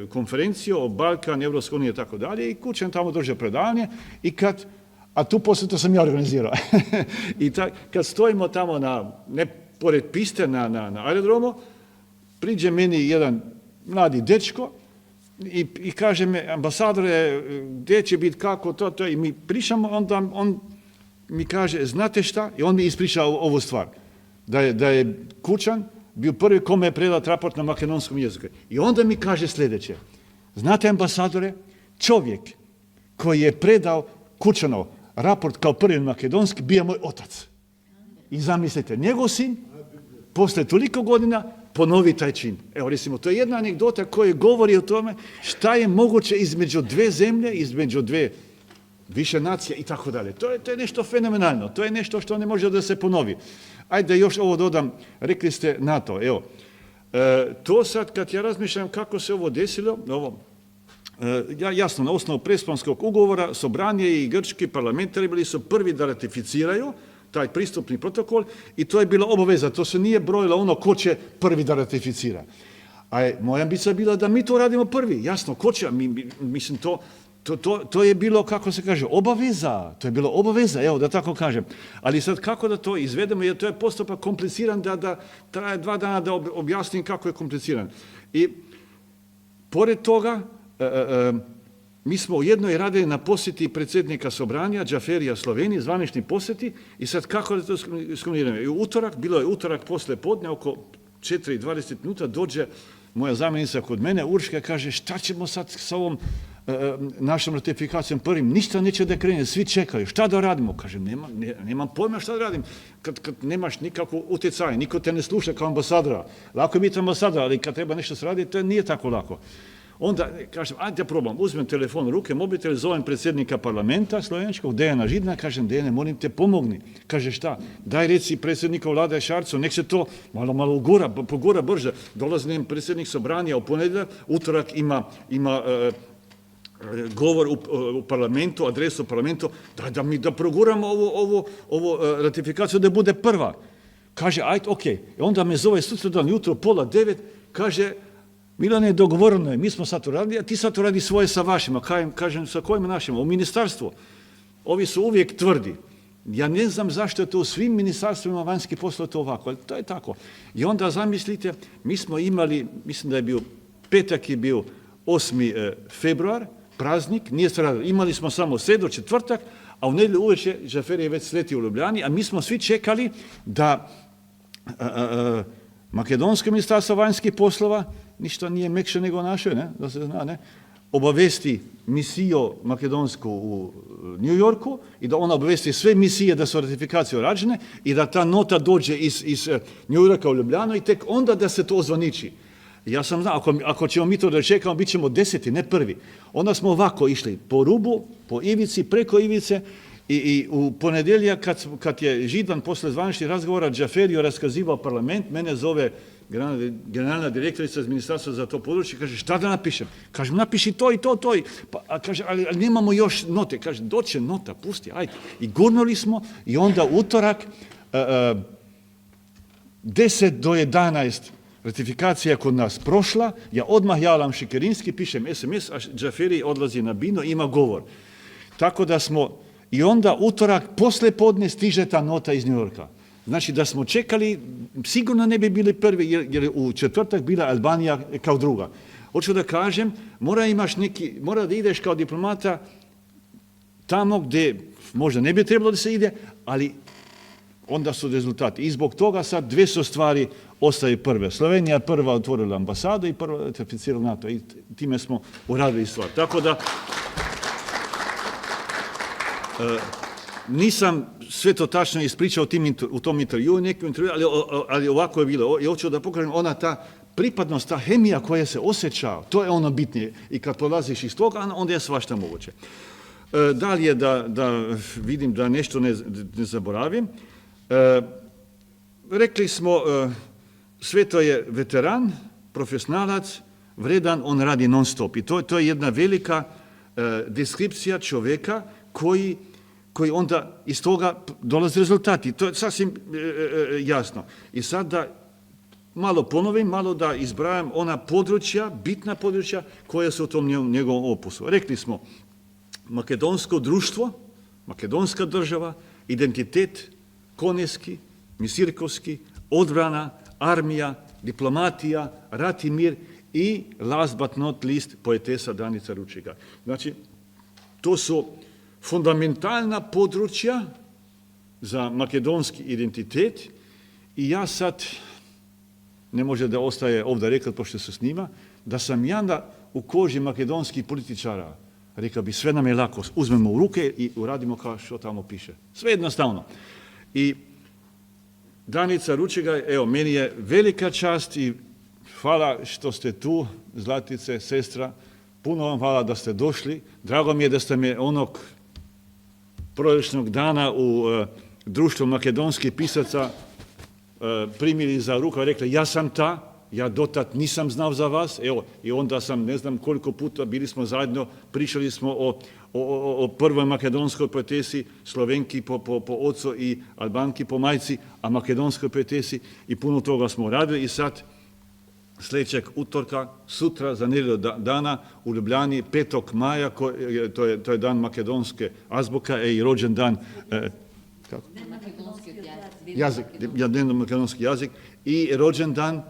konferenciju o Balkan, Evropska unija i tako dalje i Kučan tamo držao predavanje i a tu poslije to sam ja organizirao. I kad stojimo tamo ne pored piste na aerodromu, priđe meni jedan mladi dečko i kaže me, ambasadore, gdje će biti, kako, to, i mi pričamo, onda on mi kaže, znate šta? I on mi ispriča ovu stvar, da je Kučan bio prvi kome je predat raport na makedonskom jeziku. I onda mi kaže sljedeće, znate, ambasadore, čovjek koji je predao Kučanov raport kao prvi makedonski bio moj otac. I zamislite, njegov sin, poslije toliko godina, ponovi taj čin. Evo, recimo, to je jedna anegdota koja govori o tome šta je moguće između dve zemlje, između dve više nacije i tako dalje. To je nešto fenomenalno, to je nešto što ne može da se ponovi. Ajde još ovo dodam, rekli ste NATO, evo. To sad, kad ja razmišljam kako se ovo desilo, jasno, na osnovu Prespanskog ugovora, Sobranje i grčki parlamentari bili su prvi da ratificiraju taj pristupni protokol i to je bila obaveza, to se nije brojilo ono ko će prvi da ratificira. A moja ambicija je bila da mi to radimo prvi, jasno, ko će, mislim to je bilo, kako se kaže, obaveza, to je bilo obaveza, evo da tako kažem. Ali sad kako da to izvedemo, jer to je postupak kompliciran da traje 2 dana da objasnim kako je kompliciran. I pored toga, mi smo u jednoj radili na posjeti predsjednika Sobranja, Džaferija Slovenije, zvanični posjeti, i sad kako da to skombiniramo? I bilo je utorak posle podne, oko 4:20 minuta, dođe moja zamjenica kod mene, Urška, kaže, šta ćemo sad s ovom našom ratifikacijom prvim? Ništa neće da krene, svi čekaju, šta da radimo? Kažem, nemam pojma šta da radim, kad nemaš nikakvu utjecaj, niko te ne sluša kao ambasadora. Lako je biti ambasador, ali kad treba nešto se raditi, to nije tako lako. Onda kažem, ajde ja probam, uzmem telefon u ruke, mobitel, zovem predsjednika parlamenta slovenskog, Dejana Židana, kažem, Dejane, molim te, pomogni. Kaže, šta? Daj reci predsjednika vlade Šarcu, nek se to malo pogura brže. Dolazi nam predsjednik Sobranja u ponedjeljak, utorak ima govor u parlamentu, adresu u parlamentu, da proguramo ovu ratifikaciju da bude prva. Kaže, ajde, ok. I onda me zove sutradan jutro, 8:30, kaže, Milane, dogovoreno je, mi smo sad uradili, a ti sad uradi svoje sa vašima. Kažem, sa kojima našima? U ministarstvu. Ovi su uvijek tvrdi. Ja ne znam zašto je to u svim ministarstvima vanjskih poslova to ovako, ali to je tako. I onda zamislite, mi smo imali, mislim da je bio, petak je bio 8. februar, praznik, nije se radilo. Imali smo samo sredu, četvrtak, a u nedjelju uveče Džafer je već sletio u Ljubljani, a mi smo svi čekali da Makedonsko ministarstvo vanjskih poslova, ništa nije mekše nego naše, ne? Da se zna, ne? Obavesti misiju makedonsku u New Yorku i da ona obavesti sve misije da su ratifikacije rađene i da ta nota dođe iz New Yorka u Ljubljanu i tek onda da se to ozvaniči. Ja sam znao, ako ćemo mi to da čekamo, bit ćemo 10. ne prvi. Onda smo ovako išli po rubu, po ivici, preko ivice i u ponedjeljak kad je Židan posle zvaničnih razgovora Džaferio raskazivao parlament, mene zove generalna direktorica iz ministarstva za to područje, kaže, šta da napišem? Kažem, napiši to i to. Pa, kaže, ali nemamo još note. Kaže, doće nota, pusti, ajde. I gurnuli smo i onda utorak 10:11 ratifikacija kod nas prošla, ja odmah javljam Šikerinski, pišem SMS, a Džaferi odlazi na bino, ima govor. Tako da smo, i onda utorak posle podne stiže ta nota iz New Yorka. Znači da smo čekali, sigurno ne bi bili prvi, jer u četvrtak bila Albanija kao druga. Hoću da kažem, mora da ideš kao diplomata tamo gdje možda ne bi trebalo da se ide, ali onda su rezultati. I zbog toga sad dve su stvari ostaju prve. Slovenija prva otvorila ambasadu i prva ratificirala NATO. I time smo uradili stvar. Tako da nisam sve to tačno ispričao u tom intervjuu, ali ovako je bilo. I hoću da pokažem, ona ta pripadnost, ta hemija koja se osjeća, to je ono bitnije. I kad polaziš iz toga, onda je svašta moguće. Dalje da vidim da nešto ne zaboravim. Rekli smo, Sveto je veteran, profesionalac, vredan, on radi non stop. I to je jedna velika deskripcija čovjeka koji onda iz toga dolaze rezultati. To je sasvim jasno. I sad da malo ponovim, malo da izbrajam ona područja, bitna područja koja su u tom njegovom opusu. Rekli smo, makedonsko društvo, makedonska država, identitet, konijski, misirkovski, odbrana, armija, diplomatija, rat i mir i last but not least poetesa Danica Ručiga. Znači, to su fundamentalna područja za makedonski identitet i ja sad, ne može da ostaje ovdje rekao pošto se snima, da sam ja u koži makedonskih političara, rekao bi sve nam je lako, uzmemo u ruke i uradimo kao što tamo piše. Sve jednostavno. I Danica Ručiga, evo, meni je velika čast i hvala što ste tu, Zlatice, sestra, puno vam hvala da ste došli. Drago mi je da ste me onog proljećnog dana u društvu makedonskih pisaca primili za ruku i rekli, ja sam ta, ja dotad nisam znao za vas, evo, i onda sam, ne znam koliko puta, bili smo zajedno, pričali smo o prvoj makedonskoj poetesi, Slovenki po ocu i Albanki po majci, a makedonskoj poetesi i puno toga smo radili i sad sljedećeg utorka, sutra za nedjelju dana u Ljubljani, 5. maja, to je dan makedonske azbuka i rođen dan makedonski jezik i rođen dan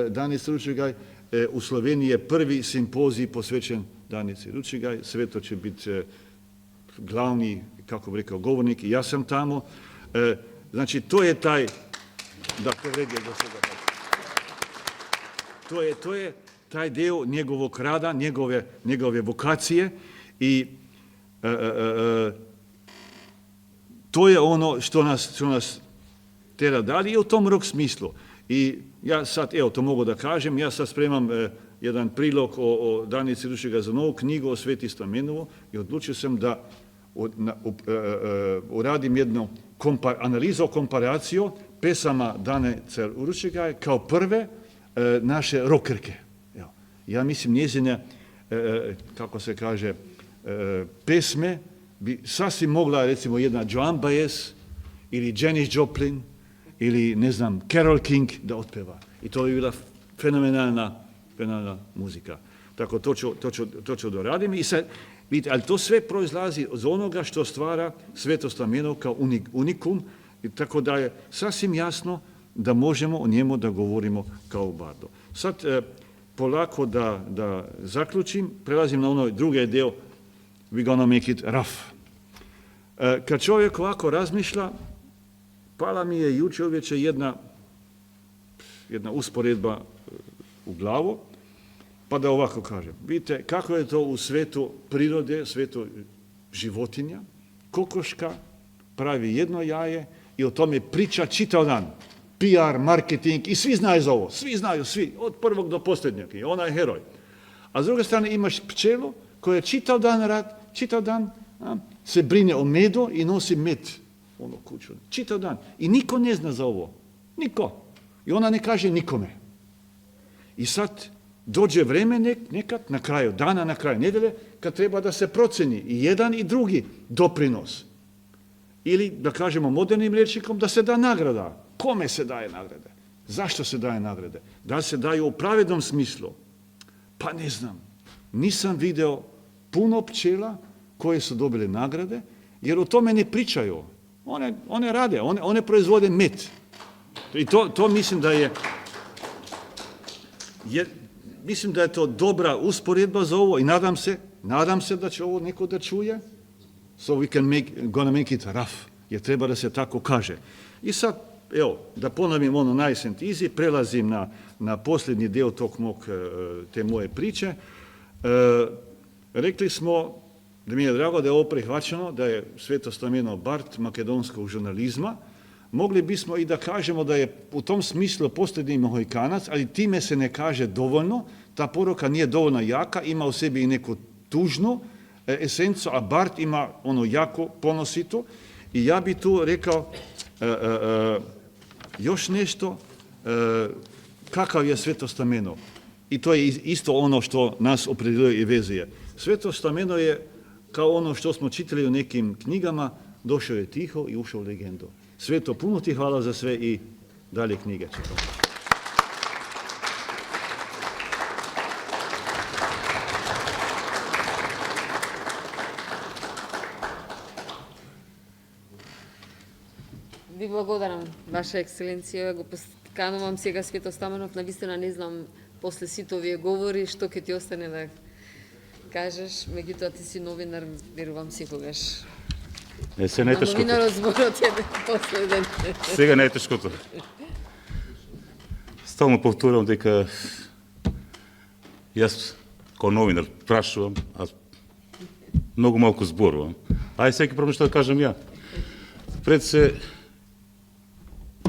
Danis Ručigaj u Sloveniji je prvi simpozij posvećen Danici Ručigaj. Sveto će biti glavni, kako bi rekao, govornik i ja sam tamo. Znači, to je taj, da to vredi do svega. To je taj deo njegovog rada, njegove vokacije i to je ono što nas tera dalje i u tom rok smislu. I ja sad, evo, to mogu da kažem, ja sad spremam jedan prilog o Danici Ručigaj za novu knjigu o Sveti Stamenovu i odlučio sam da uradim jednu analizu, komparaciju pesama Danice Ručigaj kao prve naše rokerke. Ja mislim njezine, kako se kaže, pesme bi sasvim mogla, recimo, jedna Joan Baez ili Janis Joplin ili, ne znam, Carole King da otpeva. I to bi bila fenomenalna muzika. Tako, to ću doradim. I sad, vidite, ali to sve proizlazi od onoga što stvara Sveto Stamenov kao unikum, i tako da je sasvim jasno da možemo o njemu da govorimo kao bardo. Sad, polako da zaključim, prelazim na onoj drugi deo, we're gonna make it rough. Kad čovjek ovako razmišlja, pala mi je jučer uvečer jedna usporedba u glavu, pa da ovako kažem. Vidite, kako je to u svetu prirode, svetu životinja, kokoška pravi jedno jaje i o tome priča čitav dan. PR, marketing i svi znaju za ovo. Svi znaju, od prvog do posljednjeg. I ona je heroj. A s druge strane imaš pčelu koja čitav dan se brine o medu i nosi med u kuću. Čitav dan. I niko ne zna za ovo. Niko. I ona ne kaže nikome. I sad dođe vreme nekad, na kraju dana, na kraju nedelje, kad treba da se proceni i jedan i drugi doprinos. Ili, da kažemo modernim rječnikom, da se da nagrada. Kome se daje nagrade? Zašto se daje nagrade? Da li se daju u pravednom smislu? Pa ne znam. Nisam video puno pčela koje su dobile nagrade, jer o tome ne pričaju. One rade, one proizvode med. I to mislim da je... Mislim da je to dobra usporedba za ovo i nadam se da će ovo neko da čuje. So we gonna make it rough. Jer treba da se tako kaže. I sad, evo, da ponovim ono najsentizi, prelazim na posljednji dio te moje priče. Rekli smo da mi je drago da je ovo prihvaćeno, da je Sveto Stamenov bard makedonskog žurnalizma. Mogli bismo i da kažemo da je u tom smislu posljednji Mohikanac, ali time se ne kaže dovoljno, ta poruka nije dovoljno jaka, ima u sebi i neku tužnu esencu, a bard ima ono jako ponosito. I ja bi tu rekao još nešto, kakav je Sveto Stamenov. I to je isto ono što nas opredeljuje i vezuje. Sveto Stamenov je kao ono što smo čitali u nekim knjigama, došao je tiho i ušao u legendu. Sveto, puno ti hvala za sve i dalje knjige čitamo. Ви благодарам, Ваша Екселенција, го подканувам сега Свето Стаменов, навистина не знам после сите овие говори што ќе ти остане да кажеш, меѓутоа ти си новинар, верувам секогаш. Се најтешкото. Новинар зборот е последен. Сега најтешкото. Стално повторувам дека јас као новинар прашувам, а многу малку зборувам. Ај секи пробам што да кажам ја. Пред се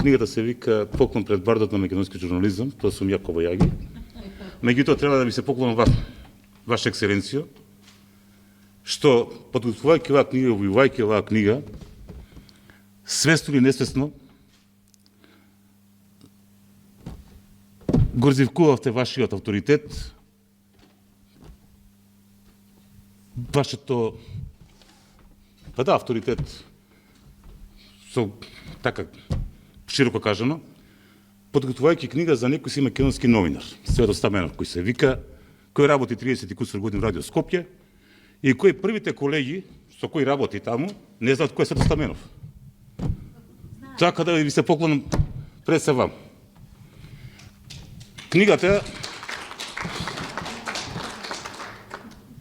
книгата се вика Поклон пред бардот на македонски журнализам, тоа сум Јаково Јаги. Меѓутоа треба да ми се поклонам Ваша Екселенцијо, што подготвувајќи оваа книга, објавувајќи оваа книга, свесно или несвесно го развивкувавте вашиот авторитет, вашето авторитет со така широко кажано, подготвувајќи книга за некој си македонски новинар, Свето Стаменов, кој се вика, кој работи 30 и кусур години в Радио Скопје и кои првите колеги со кои работи таму не знаат кој е Свето Стаменов. Така да ви се поклонам пред се вам. Книгата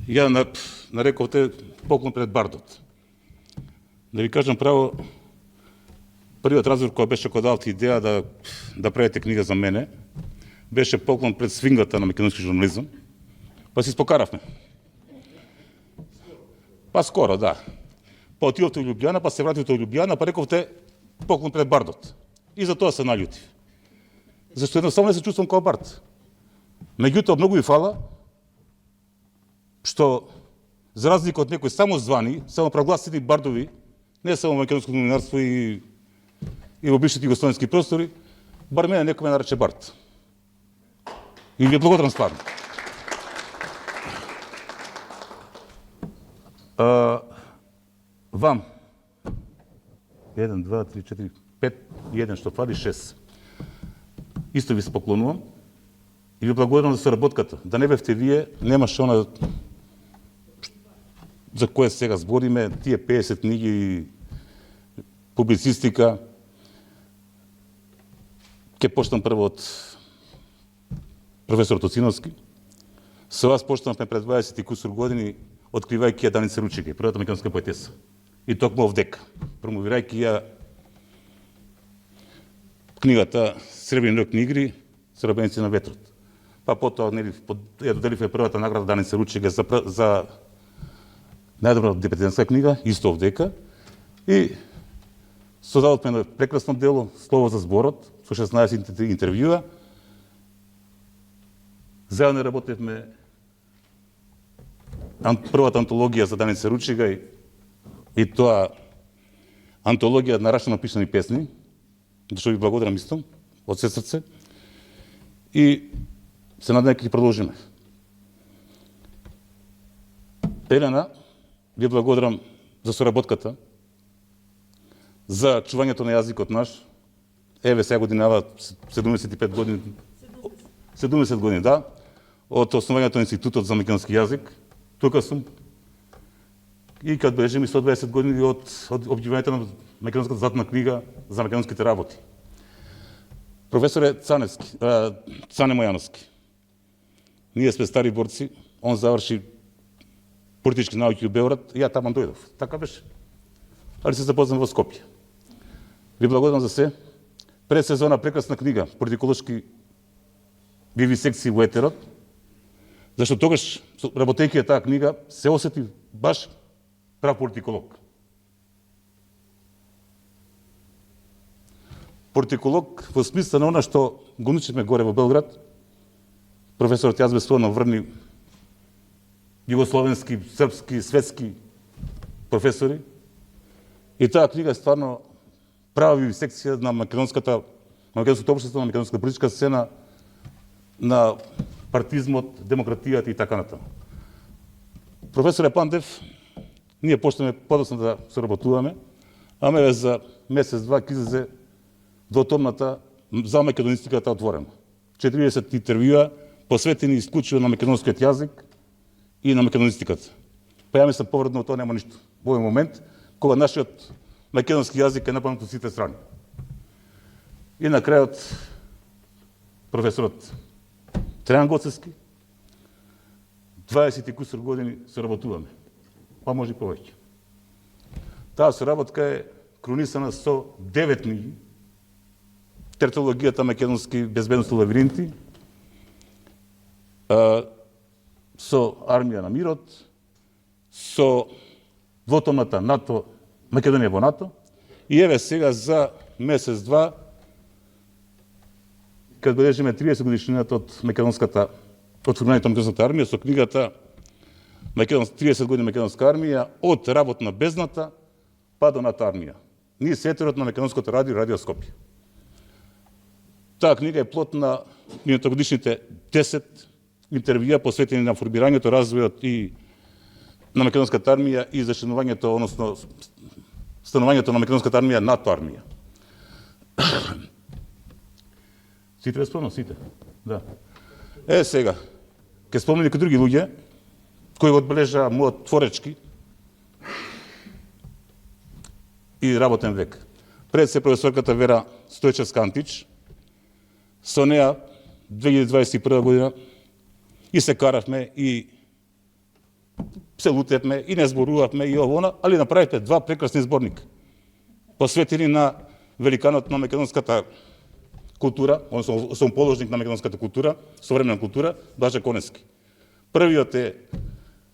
Ја нарековте поклон пред бардот. Да ви кажам право, првиот разговор кој беше кога давте идеја да правите книга за мене, беше поклон пред свингата на македонски журнализам, па се спокаравме. Па скоро, да. Па отидовте у Љубљана, па се вративте у Љубљана, па рековте поклон пред бардот. И за тоа се наљутив. Зашто едноставно не се чувствам као бард. Меѓутоа, многу ви фала, што за разлика од некои самозвани, самопрогласени бардови, не само македонско новинарство и во бившите југословенски простори, бар мене некој ме нарече бард. И ви благодарам стварно. Вам 1, 2, 3, 4, 5 и 1 што фали 6. Исто ви се поклонувам и ви благодарам за соработката. Да не бевте вие, немаше она за кое сега збориме, тие 50 книги, публицистика. Ке почнам прво од професор Тоциновски. Со вас почнавме пред 20 и кусур години, откривајќи ја Даница Ручига, првата македонска поетеса. И токму овдека, промовирајќи ја книгата Сребрени рок игри, Соробеници на ветрот. Па потоа ја доделивме првата награда Даница Ручига за најдобра дебютантска книга, исто овдека. И создадовме на прекрасно дело, Слово за зборот, со 16 интервјуа. Заедно работевме првата антологија за Даница Ручига и тоа антологија на рачно напишани песни, што ви благодарам исто, од се срце. И се надевам ќе продолжиме. Елена, ви благодарам за соработката, за чувањето на јазикот наш. Еве сега годинава 75 години, 70 години, да, од основањето на Институтот за македонски јазик. Тука сум. И кад бележиме 120 години од објавувањето на македонската златна книга за македонските работи. Професоре Цане Мојановски. Ние сме стари борци, он заврши политички науки у Београд, и ја таман дојдов. Така беше. Али се запознам во Скопје. Ви благодарам за се. Пред сезона прекрасна книга, политиколошки вивисекции во етерот, зашто тогаш, работејќи таа книга, се осети баш прав политиколог. Политиколог во смисла на она што го научивме горе во Белград. Професорот Јазбец врни југословенски, српски, светски професори. И таа книга е стварно права вивисекција на македонското општество, на македонската политичка сцена, на партизмот, демократијата и така натаму. Професоре Пандев, ние почнеме подоцна да соработуваме, ама за месец-два ќе излезе двотомната за македонистиката отворена. 40 интервјуа посветени исклучиво на македонскиот јазик и на македонистиката. Па ја мислам повредно тоа нема ништо. Во овој момент, кога нашиот македонски јазик е нападнат од сите страни. И на крајот професорот Трајан Гоцевски, 20 и кусур години соработуваме, па може и повеќе. Таа соработка е кронисана со 9 книги, Тертологијата македонски безбедност и лавиринти, со Армија на мирот, со двотомната НАТО, Македонија во НАТО, и еве сега за месец-два, кад бележиме 30 годишнината од македонската, од формирањето на македонската армија, со книгата 30 години македонска армија, од работ на бездната па до НАТО армија. Ние сетерот на македонското радио, Радио Скопје. Таа книга е плод на минатогодишните 10 интервјуа посветени на формирањето, развојот и на македонската армија и зачленувањето, односно станувањето на македонската армија НАТО армија. Сите ве спомнам, сите. Да. Сега, ке спомнам некои други луѓе кои одбележаа мојот творечки и работен век. Пред се професорката Вера Стојчевска-Антич, со неа 2021 година и се каравме и се лутевме и не зборувавме и ово, али направите два прекрасни зборника, посветени на великанот на македонската култура, односно основоположник на македонската култура, современа култура, Блаже Коневски. Првиот е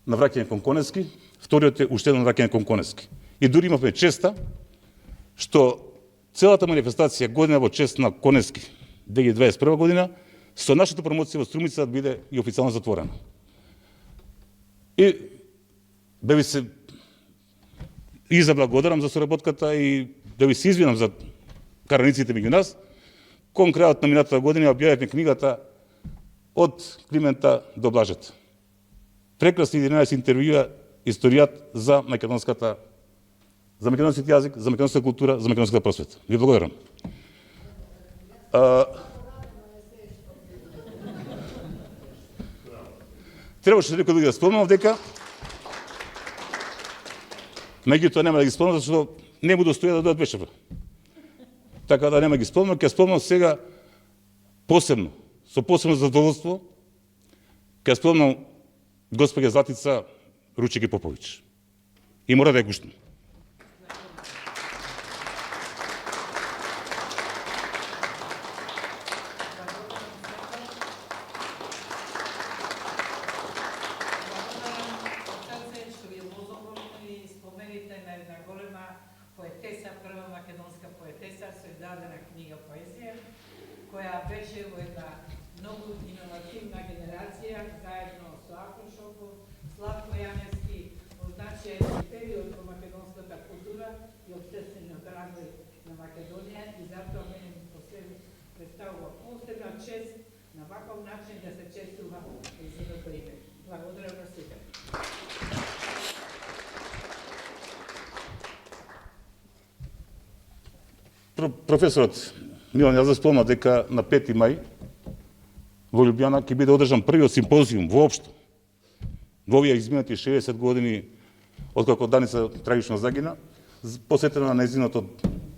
на враќање кон Коневски, вториот е уште на враќање кон Коневски. И дури имавме честа што целата манифестација година во чест на Коневски 2021 година со нашата промоција во Струмица да биде и официјално затворена. И да ви се и заблагодарам за соработката и да ви се извинам за караниците меѓу нас. Кон крајот на минатата година објавивме книгата Од Климента до Блажета. Прекрасни 11 интервјуа, историјат за македонскиот јазик, за македонската култура, за македонската просвета. Ви благодарам. Требаше некој да ги спомнам дека, меѓутоа нема да ги спомнам, зашто не му достоја да дојдат вечерва. Така да нема ги спомнам, ќе спомнам сега посебно, со посебно задоволство, ќе спомнам госпоѓа Златица Ручеги Поповиќ. И мора да ја гуштам. Која беше во една многу иновативна генерација, заедно со Ако Шопов, Славко Јаневски, означи еден период во македонската култура и општествениот развој на Македонија и затоа мене ми представува посебна чест на ваков начин да се честува нејзиното име. Благодарам на сите. Професорот Милан Јазбец спомна дека на 5 мај во Лјубљана ќе биде одржан првиот симпозиум воопшто во овие изминати 60 години откако Даница трагично загина, посветена на нејзиното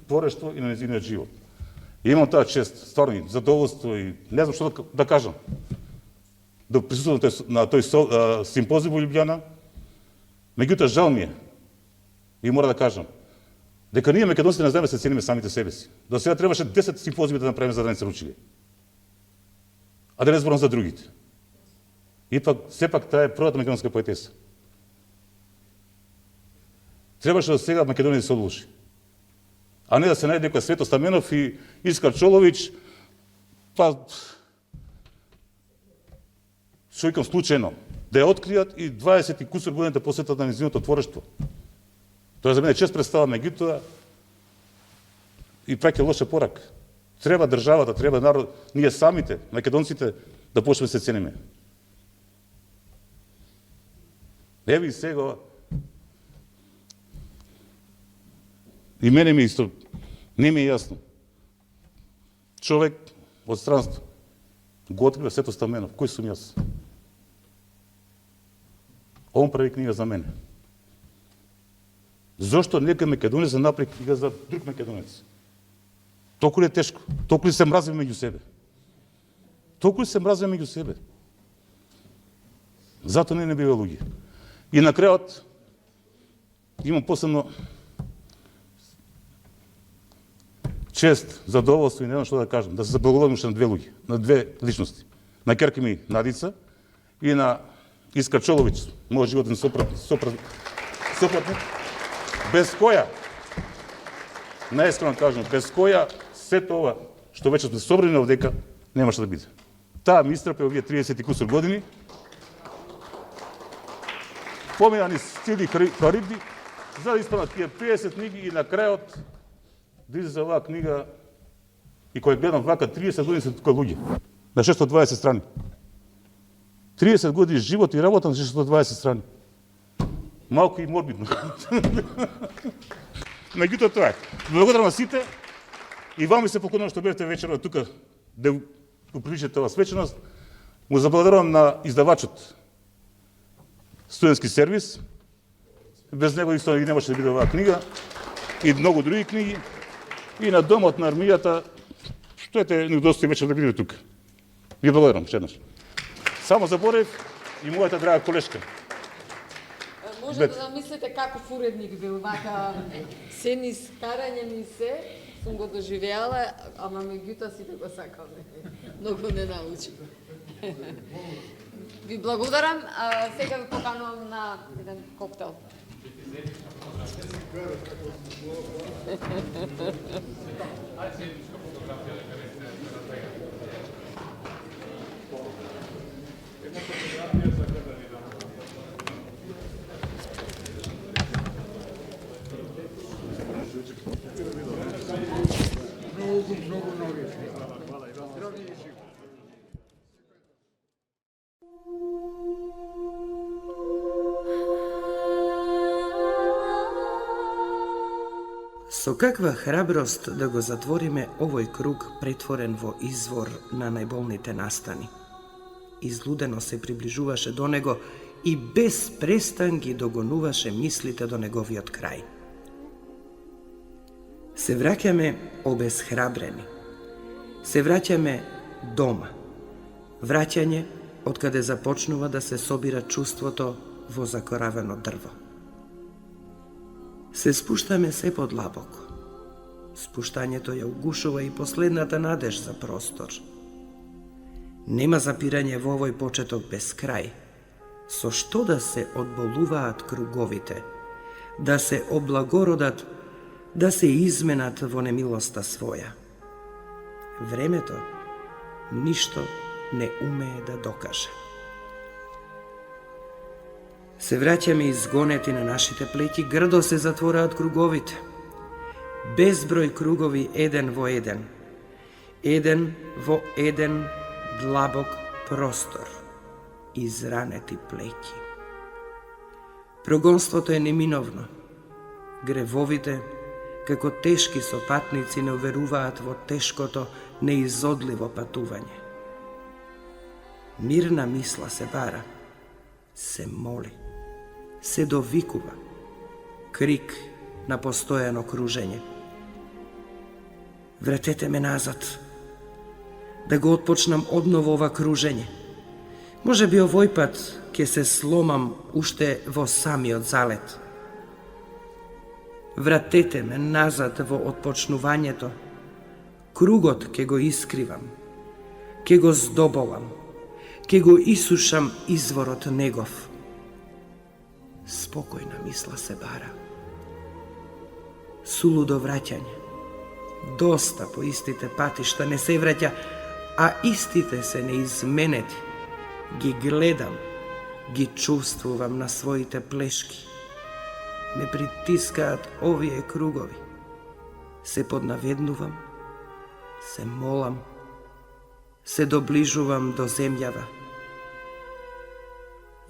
творештво и на нејзиниот живот. И имам таа чест, стварно задоволство и не знам што да кажам. Да присуствувам на тој симпозиум во Лјубљана, меѓутоа жал ми е и мора да кажам дека ние македонците не знаеме да се цениме самите себе си. До сега требаше 10 симпозиуми да направиме за Даница Ручеги. А да не зборам за другите. Ипак, сепак, таа е првата македонска поетеса. Требаше до сега Македонија да се одлучи. А не да се најде некој Свето Стаменов и Искар Чолович, па што викам случајно, да ја откријат и 20 и кусор години да посветат на нејзиното творештво. Тоа за мене чест представа, меѓутоа и праќа лоша порака. Треба државата, треба народ, ние самите, македонците, да почнеме се цениме. Еви сега, и мене ми исто, не ми е јасно. Човек од странство го открива Свето Стаменов. Кој сум јас? Он прави книга за мене. Зошто некој македонец да направи книга за друг македонец? Толку ли е тешко? Толку ли се мразиме меѓу себе? Толку ли се мразиме меѓу себе? Зато не бива луѓе. И на крајот имам посебно чест, задоволство и не знам што да кажам, да се заблагодарам уште на две луѓе, на две личности. На ќерка ми Надица и на Искар Чолович, мојот животен сопратник, без која, најискрено кажам, без која сето ова што вече сме собрани овдека немаше да биде. Таа ми истрпе овие 30 и кусор години, помина ни стили Харибди, за да испаднат тие 50 книги и на крајот да излезе оваа книга и кој гледам вака 30 години се тука луѓе, на 620 страни. 30 години живот и работа на 620 страни. Малку и морбидно. Меѓутоа тоа е. Благодарам на сите и вам се поклонувам што бевте вечерва тука да уприличите оваа свеченост. Му заблагодарувам на издавачот Студентски сервис. Без него исто и немаше да биде оваа книга и многу други книги. И на Домот на армијата, што ете недостои вечер да биде тука. Ви благодарам уште еднаш. Само заборев и мојата драга колешка. може да замислите каков уредник бил, вака се низ карање ни се, сум го доживеала, ама меѓутоа сите го сакам. Многу не научив. Ви благодарам, сега ви поканувам на еден коктел. Mnogo novih. Zdravlje i život. Со каква храброст да го затвориме овој круг претворен во извор на најболните настани. Излудено се приближуваше до него и без престан ги догонуваше мислите до неговиот крај. Се враќаме обезхрабрени. Се враќаме дома. Враќање од каде започнува да се собира чувството во закоравено дрво. Се спуштаме се подлабоко. Спуштањето ја угушува и последната надеж за простор. Нема запирање во овој почеток без крај, со што да се одболуваат круговите, да се облагородат, да се изменат во немилоста своја. Времето ништо не умее да докаже. Се враќаме изгонети на нашите плеќи, грдо се затвораат круговите. Безброј кругови еден во еден. Еден во еден длабок простор. Изранети плеќи. Прогонството е неминовно. Гревовите, како тешки сопатници, не уверуваат во тешкото, неизодливо патување. Мирна мисла се бара, се моли, се довикува, крик на постојано кружење. Вратете ме назад, да го отпочнам одново ова кружење. Може би овој пат ќе се сломам уште во самиот залет. Вратете ме назад во отпочнувањето, кругот ќе го искривам, ќе го здоболам, ќе го исушам изворот негов. Спокојна мисла се бара. Сулудо враќање. Доста по истите патишта не се враќа, а истите се неизменети. Ги гледам, ги чувствувам на своите плешки. Ме притискаат овие кругови. Се поднаведнувам, се молам, се доближувам до земјава.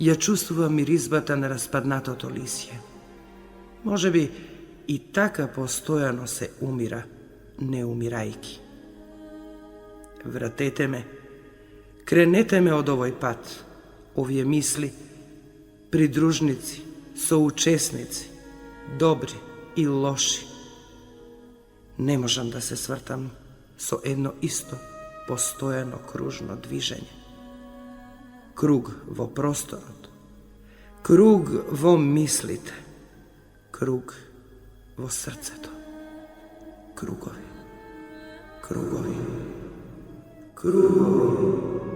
Ја чувствувам миризбата на распаднатото лисје. Може би и така постојано се умира, не умирајки. Вратете ме, кренете ме од овој пат, овие мисли, придружници, соучесници, добри и лоши. Не можам да се свртам со едно исто постојано кружно движење. Круг во просторот, круг во мислите, круг во срцето. Кругови, кругови, кругови.